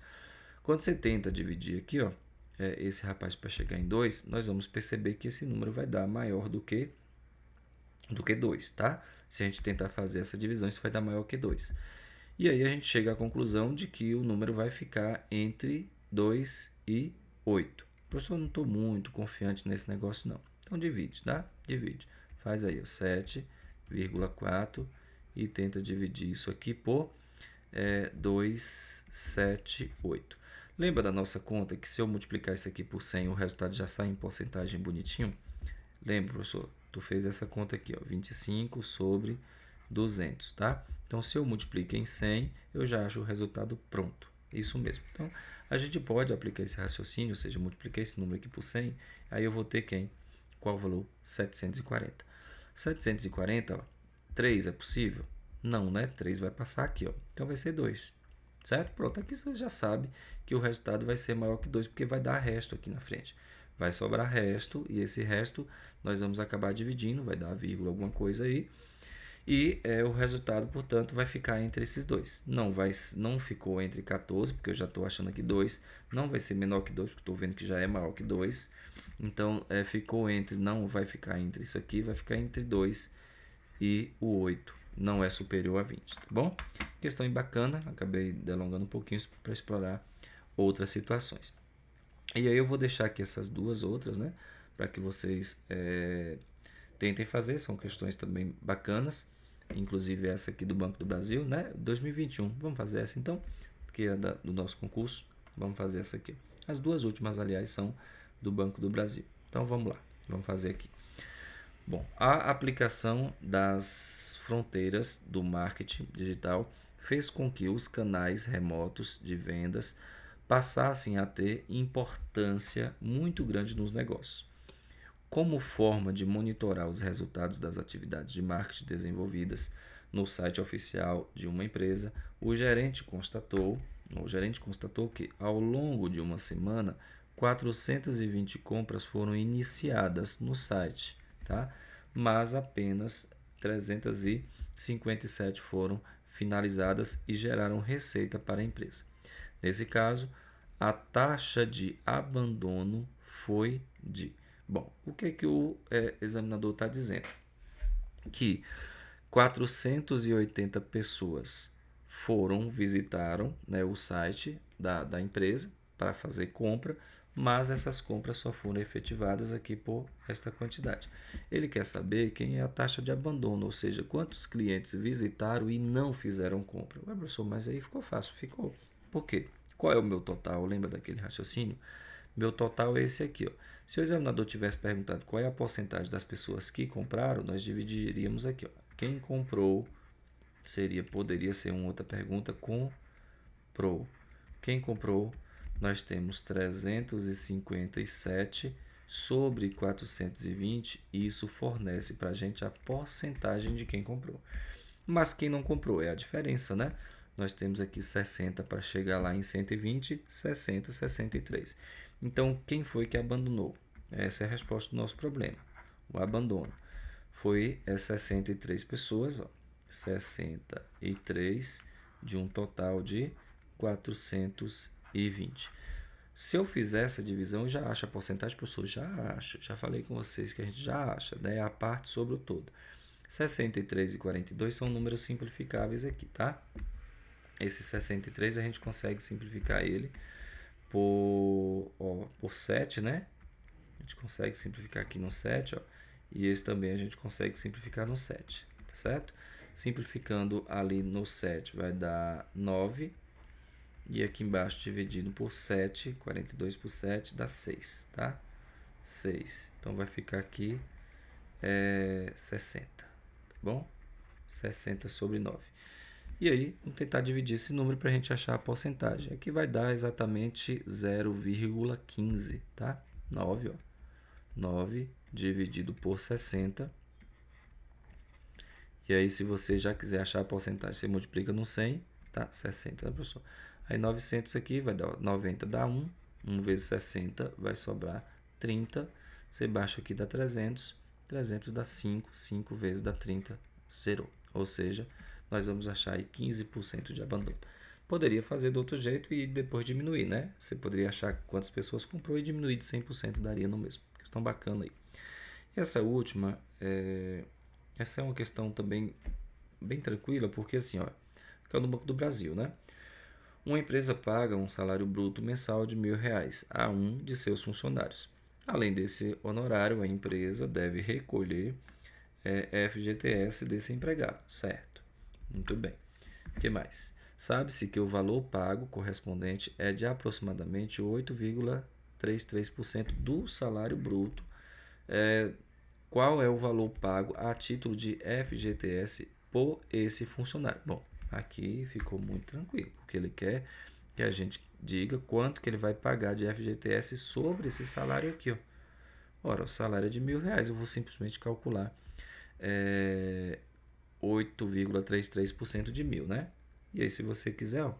Quando você tenta dividir aqui, ó, esse rapaz para chegar em 2, nós vamos perceber que esse número vai dar maior do que 2, tá? Se a gente tentar fazer essa divisão, isso vai dar maior que 2. E aí a gente chega à conclusão de que o número vai ficar entre 2 e 8. Professor, eu não estou muito confiante nesse negócio não. Então divide, tá? Divide. Faz aí, ó, 7,4 e tenta dividir isso aqui por 278. Lembra da nossa conta que se eu multiplicar isso aqui por 100, o resultado já sai em porcentagem bonitinho? Lembra, professor? Tu fez essa conta aqui, ó, 25 sobre 200, tá? Então, se eu multiplico em 100, eu já acho o resultado pronto. Isso mesmo. Então, a gente pode aplicar esse raciocínio, ou seja, multiplicar esse número aqui por 100, aí eu vou ter quem? Qual o valor? 740. 740, ó, 3 é possível? Não, né? 3 vai passar aqui, ó. Então, vai ser 2. Certo? Pronto, aqui você já sabe que o resultado vai ser maior que 2, porque vai dar resto aqui na frente. Vai sobrar resto, e esse resto nós vamos acabar dividindo, vai dar vírgula alguma coisa aí. E o resultado, portanto, vai ficar entre esses dois. Não ficou entre 14, porque eu já estou achando aqui 2. Não vai ser menor que 2, porque estou vendo que já é maior que 2. Então, ficou entre, não vai ficar entre isso aqui, vai ficar entre 2 e o 8. Não é superior a 20, tá bom? Questão bacana, acabei delongando um pouquinho para explorar outras situações. E aí eu vou deixar aqui essas duas outras, né? Para que vocês tentem fazer, são questões também bacanas. Inclusive essa aqui do Banco do Brasil, né? 2021. Vamos fazer essa então, que é do nosso concurso. Vamos fazer essa aqui. As duas últimas, aliás, são do Banco do Brasil. Então vamos lá, vamos fazer aqui. Bom, a aplicação das fronteiras do marketing digital fez com que os canais remotos de vendas passassem a ter importância muito grande nos negócios. Como forma de monitorar os resultados das atividades de marketing desenvolvidas no site oficial de uma empresa, o gerente constatou que, ao longo de uma semana, 420 compras foram iniciadas no site, tá? Mas apenas 357 foram finalizadas e geraram receita para a empresa. Nesse caso, a taxa de abandono foi de... Bom, o que o examinador está dizendo? Que 480 pessoas visitaram, né, o site da empresa para fazer compra, mas essas compras só foram efetivadas aqui por esta quantidade. Ele quer saber quem é a taxa de abandono, ou seja, quantos clientes visitaram e não fizeram compra. Ué, professor, mas aí ficou fácil. Ficou. Por quê? Qual é o meu total? Lembra daquele raciocínio? Meu total é esse aqui, ó. Se o examinador tivesse perguntado qual é a porcentagem das pessoas que compraram, nós dividiríamos aqui, ó. Quem comprou poderia ser uma outra pergunta com comprou. Quem comprou? Nós temos 357 sobre 420, e isso fornece para a gente a porcentagem de quem comprou. Mas quem não comprou é a diferença, né? Nós temos aqui 60 para chegar lá em 120, 60, 63. Então, quem foi que abandonou? Essa é a resposta do nosso problema. O abandono foi 63 pessoas, ó. 63 de um total de 420. Se eu fizer essa divisão, eu já acho a porcentagem, professor, já acho. Já falei com vocês que a gente já acha, né? A parte sobre o todo. 63 e 42 são números simplificáveis aqui, tá? Esse 63 a gente consegue simplificar ele por 7, né? A gente consegue simplificar aqui no 7, ó. E esse também a gente consegue simplificar no 7, tá certo? Simplificando ali no 7 vai dar 9. E aqui embaixo dividido por 7, 42 por 7 dá 6, tá? 6. Então vai ficar aqui 60, tá bom? 60 sobre 9. E aí, vamos tentar dividir esse número para a gente achar a porcentagem. Aqui vai dar exatamente 0,15, tá? 9, ó. 9 dividido por 60. E aí, se você já quiser achar a porcentagem, você multiplica no 100, tá? 60, né, professor? Aí, 900 aqui vai dar 90, dá 1. 1 vezes 60 vai sobrar 30. Você baixa aqui, dá 300. 300 dá 5. 5 vezes dá 30, zerou. Ou seja, nós vamos achar aí 15% de abandono. Poderia fazer do outro jeito e depois diminuir, né? Você poderia achar quantas pessoas comprou e diminuir de 100%, daria no mesmo. Questão bacana aí. E essa última, essa é uma questão também bem tranquila, porque assim, ó, fica no Banco do Brasil, né? Uma empresa paga um salário bruto mensal de R$ 1.000 a um de seus funcionários. Além desse honorário, a empresa deve recolher FGTS desse empregado, certo? Muito bem. O que mais? Sabe-se que o valor pago correspondente é de aproximadamente 8,33% do salário bruto. Qual é o valor pago a título de FGTS por esse funcionário? Bom, aqui ficou muito tranquilo, porque ele quer que a gente diga quanto que ele vai pagar de FGTS sobre esse salário aqui, ó. Ora, o salário é de R$ 1.000, eu vou simplesmente calcular 8,33% de 1.000, né? E aí, se você quiser, ó,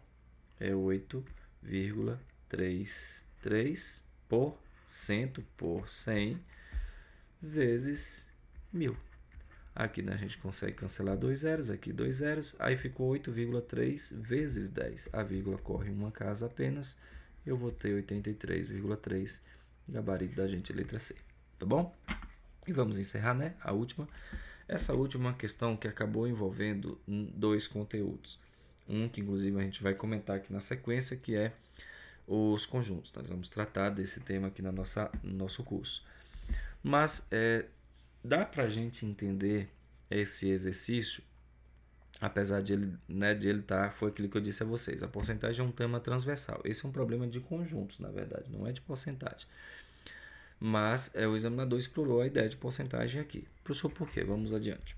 é 8,33% por 100 vezes 1.000. Aqui, né, a gente consegue cancelar 2 zeros, aqui 2 zeros, aí ficou 8,3 vezes 10. A vírgula corre em uma casa apenas, eu vou ter 83,3, gabarito da gente, letra C, tá bom? E vamos encerrar, né, a última. Essa última questão que acabou envolvendo dois conteúdos. Um que inclusive a gente vai comentar aqui na sequência, que é os conjuntos. Nós vamos tratar desse tema aqui no nosso curso. Mas dá para a gente entender esse exercício, apesar de ele tá, foi aquilo que eu disse a vocês, a porcentagem é um tema transversal. Esse é um problema de conjuntos, na verdade, não é de porcentagem. Mas o examinador explorou a ideia de porcentagem aqui. Professor, por quê? Vamos adiante.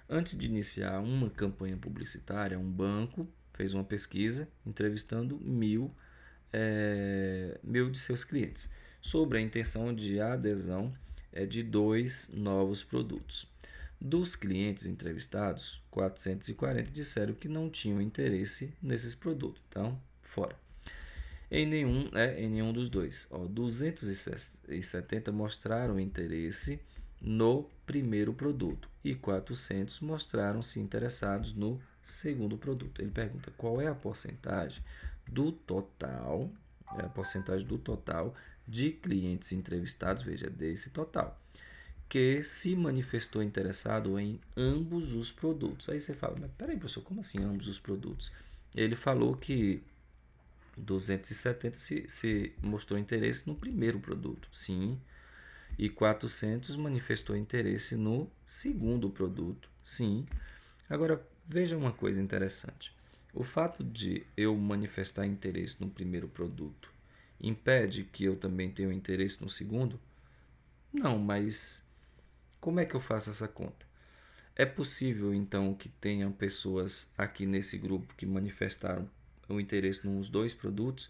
Antes de iniciar uma campanha publicitária, um banco fez uma pesquisa entrevistando mil de seus clientes sobre a intenção de adesão de 2 novos produtos. Dos clientes entrevistados, 440 disseram que não tinham interesse nesses produtos. Então, fora. Em nenhum dos dois. 270 mostraram interesse no primeiro produto e 400 mostraram-se interessados no segundo produto. Ele pergunta qual é a porcentagem do total, de clientes entrevistados, veja, desse total, que se manifestou interessado em ambos os produtos. Aí você fala, mas peraí, professor, como assim ambos os produtos? Ele falou que 270 se mostrou interesse no primeiro produto, sim, e 400 manifestou interesse no segundo produto, sim. Agora, veja uma coisa interessante. O fato de eu manifestar interesse no primeiro produto impede que eu também tenha interesse no segundo? Não, mas como é que eu faço essa conta? É possível, então, que tenham pessoas aqui nesse grupo que manifestaram o interesse nos dois produtos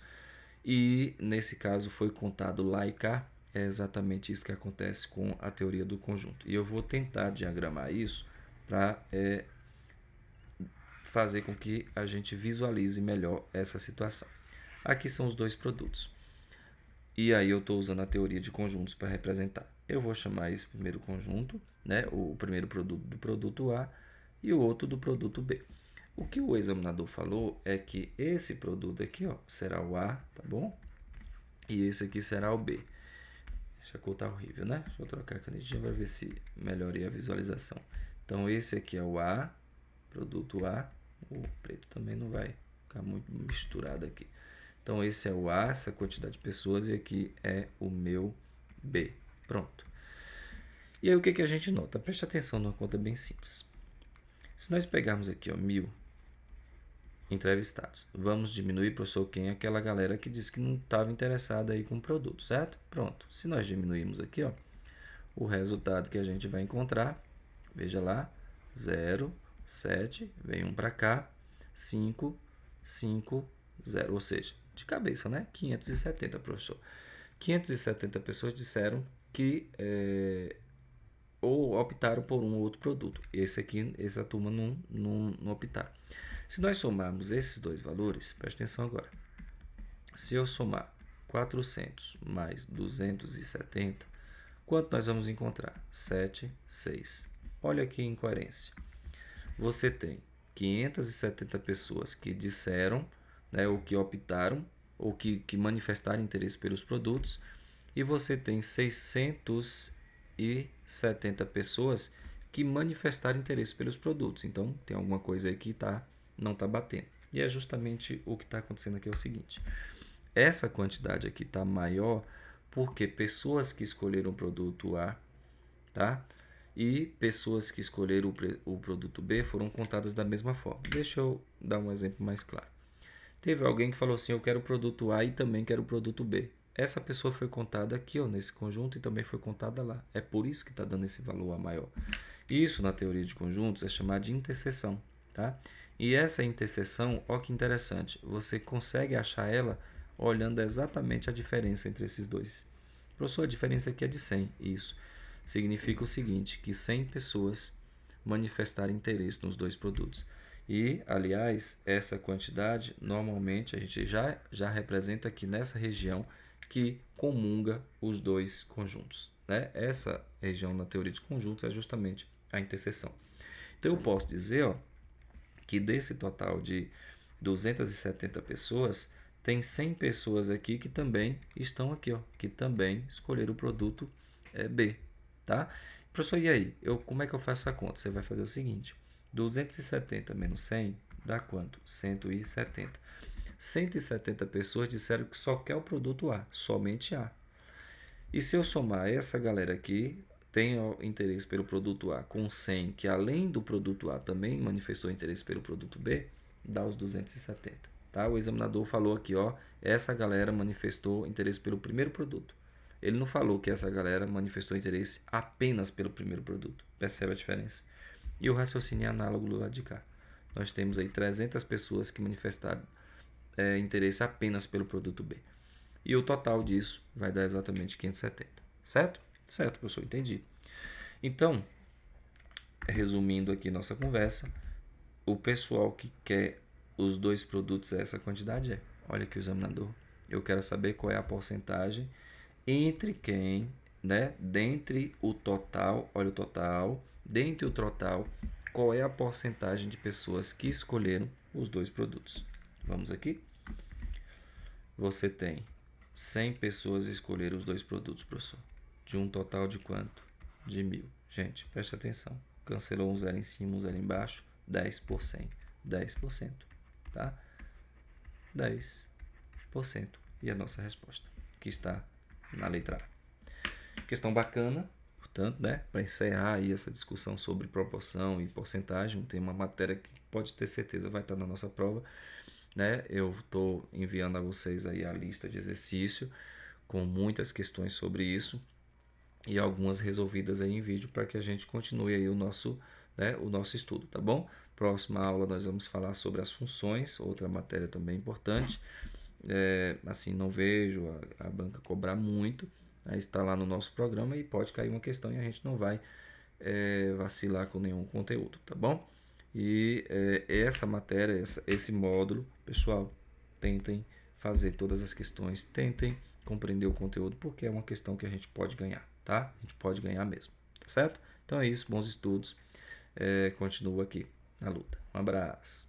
e nesse caso foi contado lá e cá. É exatamente isso que acontece com a teoria do conjunto. E eu vou tentar diagramar isso para fazer com que a gente visualize melhor essa situação. Aqui são os dois produtos. E aí eu estou usando a teoria de conjuntos para representar. Eu vou chamar esse primeiro conjunto, né, o primeiro produto do produto A e o outro do produto B. O que o examinador falou é que esse produto aqui, ó, será o A, tá bom? E esse aqui será o B. Essa cor tá horrível, né? Deixa eu trocar a canetinha para ver se melhoraria a visualização. Então esse aqui é o A, produto A. O preto também não vai ficar muito misturado aqui. Então esse é o A, essa quantidade de pessoas, e aqui é o meu B. Pronto. E aí o que a gente nota? Preste atenção numa conta bem simples. Se nós pegarmos aqui, ó, 1000 entrevistados, vamos diminuir, professor, quem é aquela galera que disse que não estava interessada aí com o produto, certo? Pronto. Se nós diminuirmos aqui, ó, o resultado que a gente vai encontrar, veja lá, 0, 7, vem um para cá, 5, 5, 0, ou seja, de cabeça, né? 570, professor. 570 pessoas disseram que ou optaram por um ou outro produto. Esse aqui, essa turma não optaram. Se nós somarmos esses dois valores, presta atenção agora. Se eu somar 400 mais 270, quanto nós vamos encontrar? 7, 6. Olha aqui a incoerência. Você tem 570 pessoas que disseram, né, ou que optaram, ou que manifestaram interesse pelos produtos, e você tem 670 pessoas que manifestaram interesse pelos produtos. Então, tem alguma coisa aí que não está batendo. E é justamente o que está acontecendo aqui é o seguinte. Essa quantidade aqui está maior porque pessoas que escolheram o produto A, tá? E pessoas que escolheram o produto B foram contadas da mesma forma. Deixa eu dar um exemplo mais claro. Teve alguém que falou assim, eu quero o produto A e também quero o produto B. Essa pessoa foi contada aqui, ó, nesse conjunto, e também foi contada lá. É por isso que está dando esse valor A maior. Isso, na teoria de conjuntos, é chamado de interseção, tá? E essa interseção, ó que interessante, você consegue achar ela olhando exatamente a diferença entre esses dois. Professor, a diferença aqui é de 100. Isso significa o seguinte, que 100 pessoas manifestaram interesse nos dois produtos. E, aliás, essa quantidade, normalmente, a gente já representa aqui nessa região que comunga os dois conjuntos, né? Essa região na teoria de conjuntos é justamente a interseção. Então, eu posso dizer, ó, que desse total de 270 pessoas, tem 100 pessoas aqui que também estão aqui, ó, que também escolheram o produto B, tá? Professor, e aí? Como é que eu faço essa conta? Você vai fazer o seguinte, 270 menos 100 dá quanto? 170. 170 pessoas disseram que só quer o produto A, somente A. E se eu somar essa galera aqui, tem interesse pelo produto A, com 100, que além do produto A também manifestou interesse pelo produto B, dá os 270. Tá? O examinador falou aqui, ó, essa galera manifestou interesse pelo primeiro produto. Ele não falou que essa galera manifestou interesse apenas pelo primeiro produto. Percebe a diferença? E o raciocínio é análogo do lado de cá. Nós temos aí 300 pessoas que manifestaram interesse apenas pelo produto B. E o total disso vai dar exatamente 570. Certo? Certo, professor, entendi. Então, resumindo aqui nossa conversa, o pessoal que quer os dois produtos, essa quantidade é. Olha aqui o examinador. Eu quero saber qual é a porcentagem entre quem, né? Dentre o total, olha o total, dentre o total, qual é a porcentagem de pessoas que escolheram os dois produtos. Vamos aqui? Você tem 100 pessoas escolheram os dois produtos, professor. De um total de quanto? De 1000. Gente, preste atenção. Cancelou um zero em cima, um zero embaixo. 10 por 100. 10%. Tá? 10%. E a nossa resposta, que está na letra A. Questão bacana, portanto, né? Para encerrar aí essa discussão sobre proporção e porcentagem, tem uma matéria que pode ter certeza vai estar na nossa prova, né? Eu estou enviando a vocês aí a lista de exercício com muitas questões sobre isso e algumas resolvidas aí em vídeo para que a gente continue aí o nosso estudo, tá bom? Próxima aula nós vamos falar sobre as funções, outra matéria também importante. Assim, não vejo a banca cobrar muito, aí está lá no nosso programa e pode cair uma questão e a gente não vai vacilar com nenhum conteúdo, tá bom? E essa matéria, esse módulo, pessoal, tentem fazer todas as questões, tentem compreender o conteúdo, porque é uma questão que a gente pode ganhar, tá? A gente pode ganhar mesmo, tá certo? Então é isso, bons estudos, continua aqui na luta. Um abraço.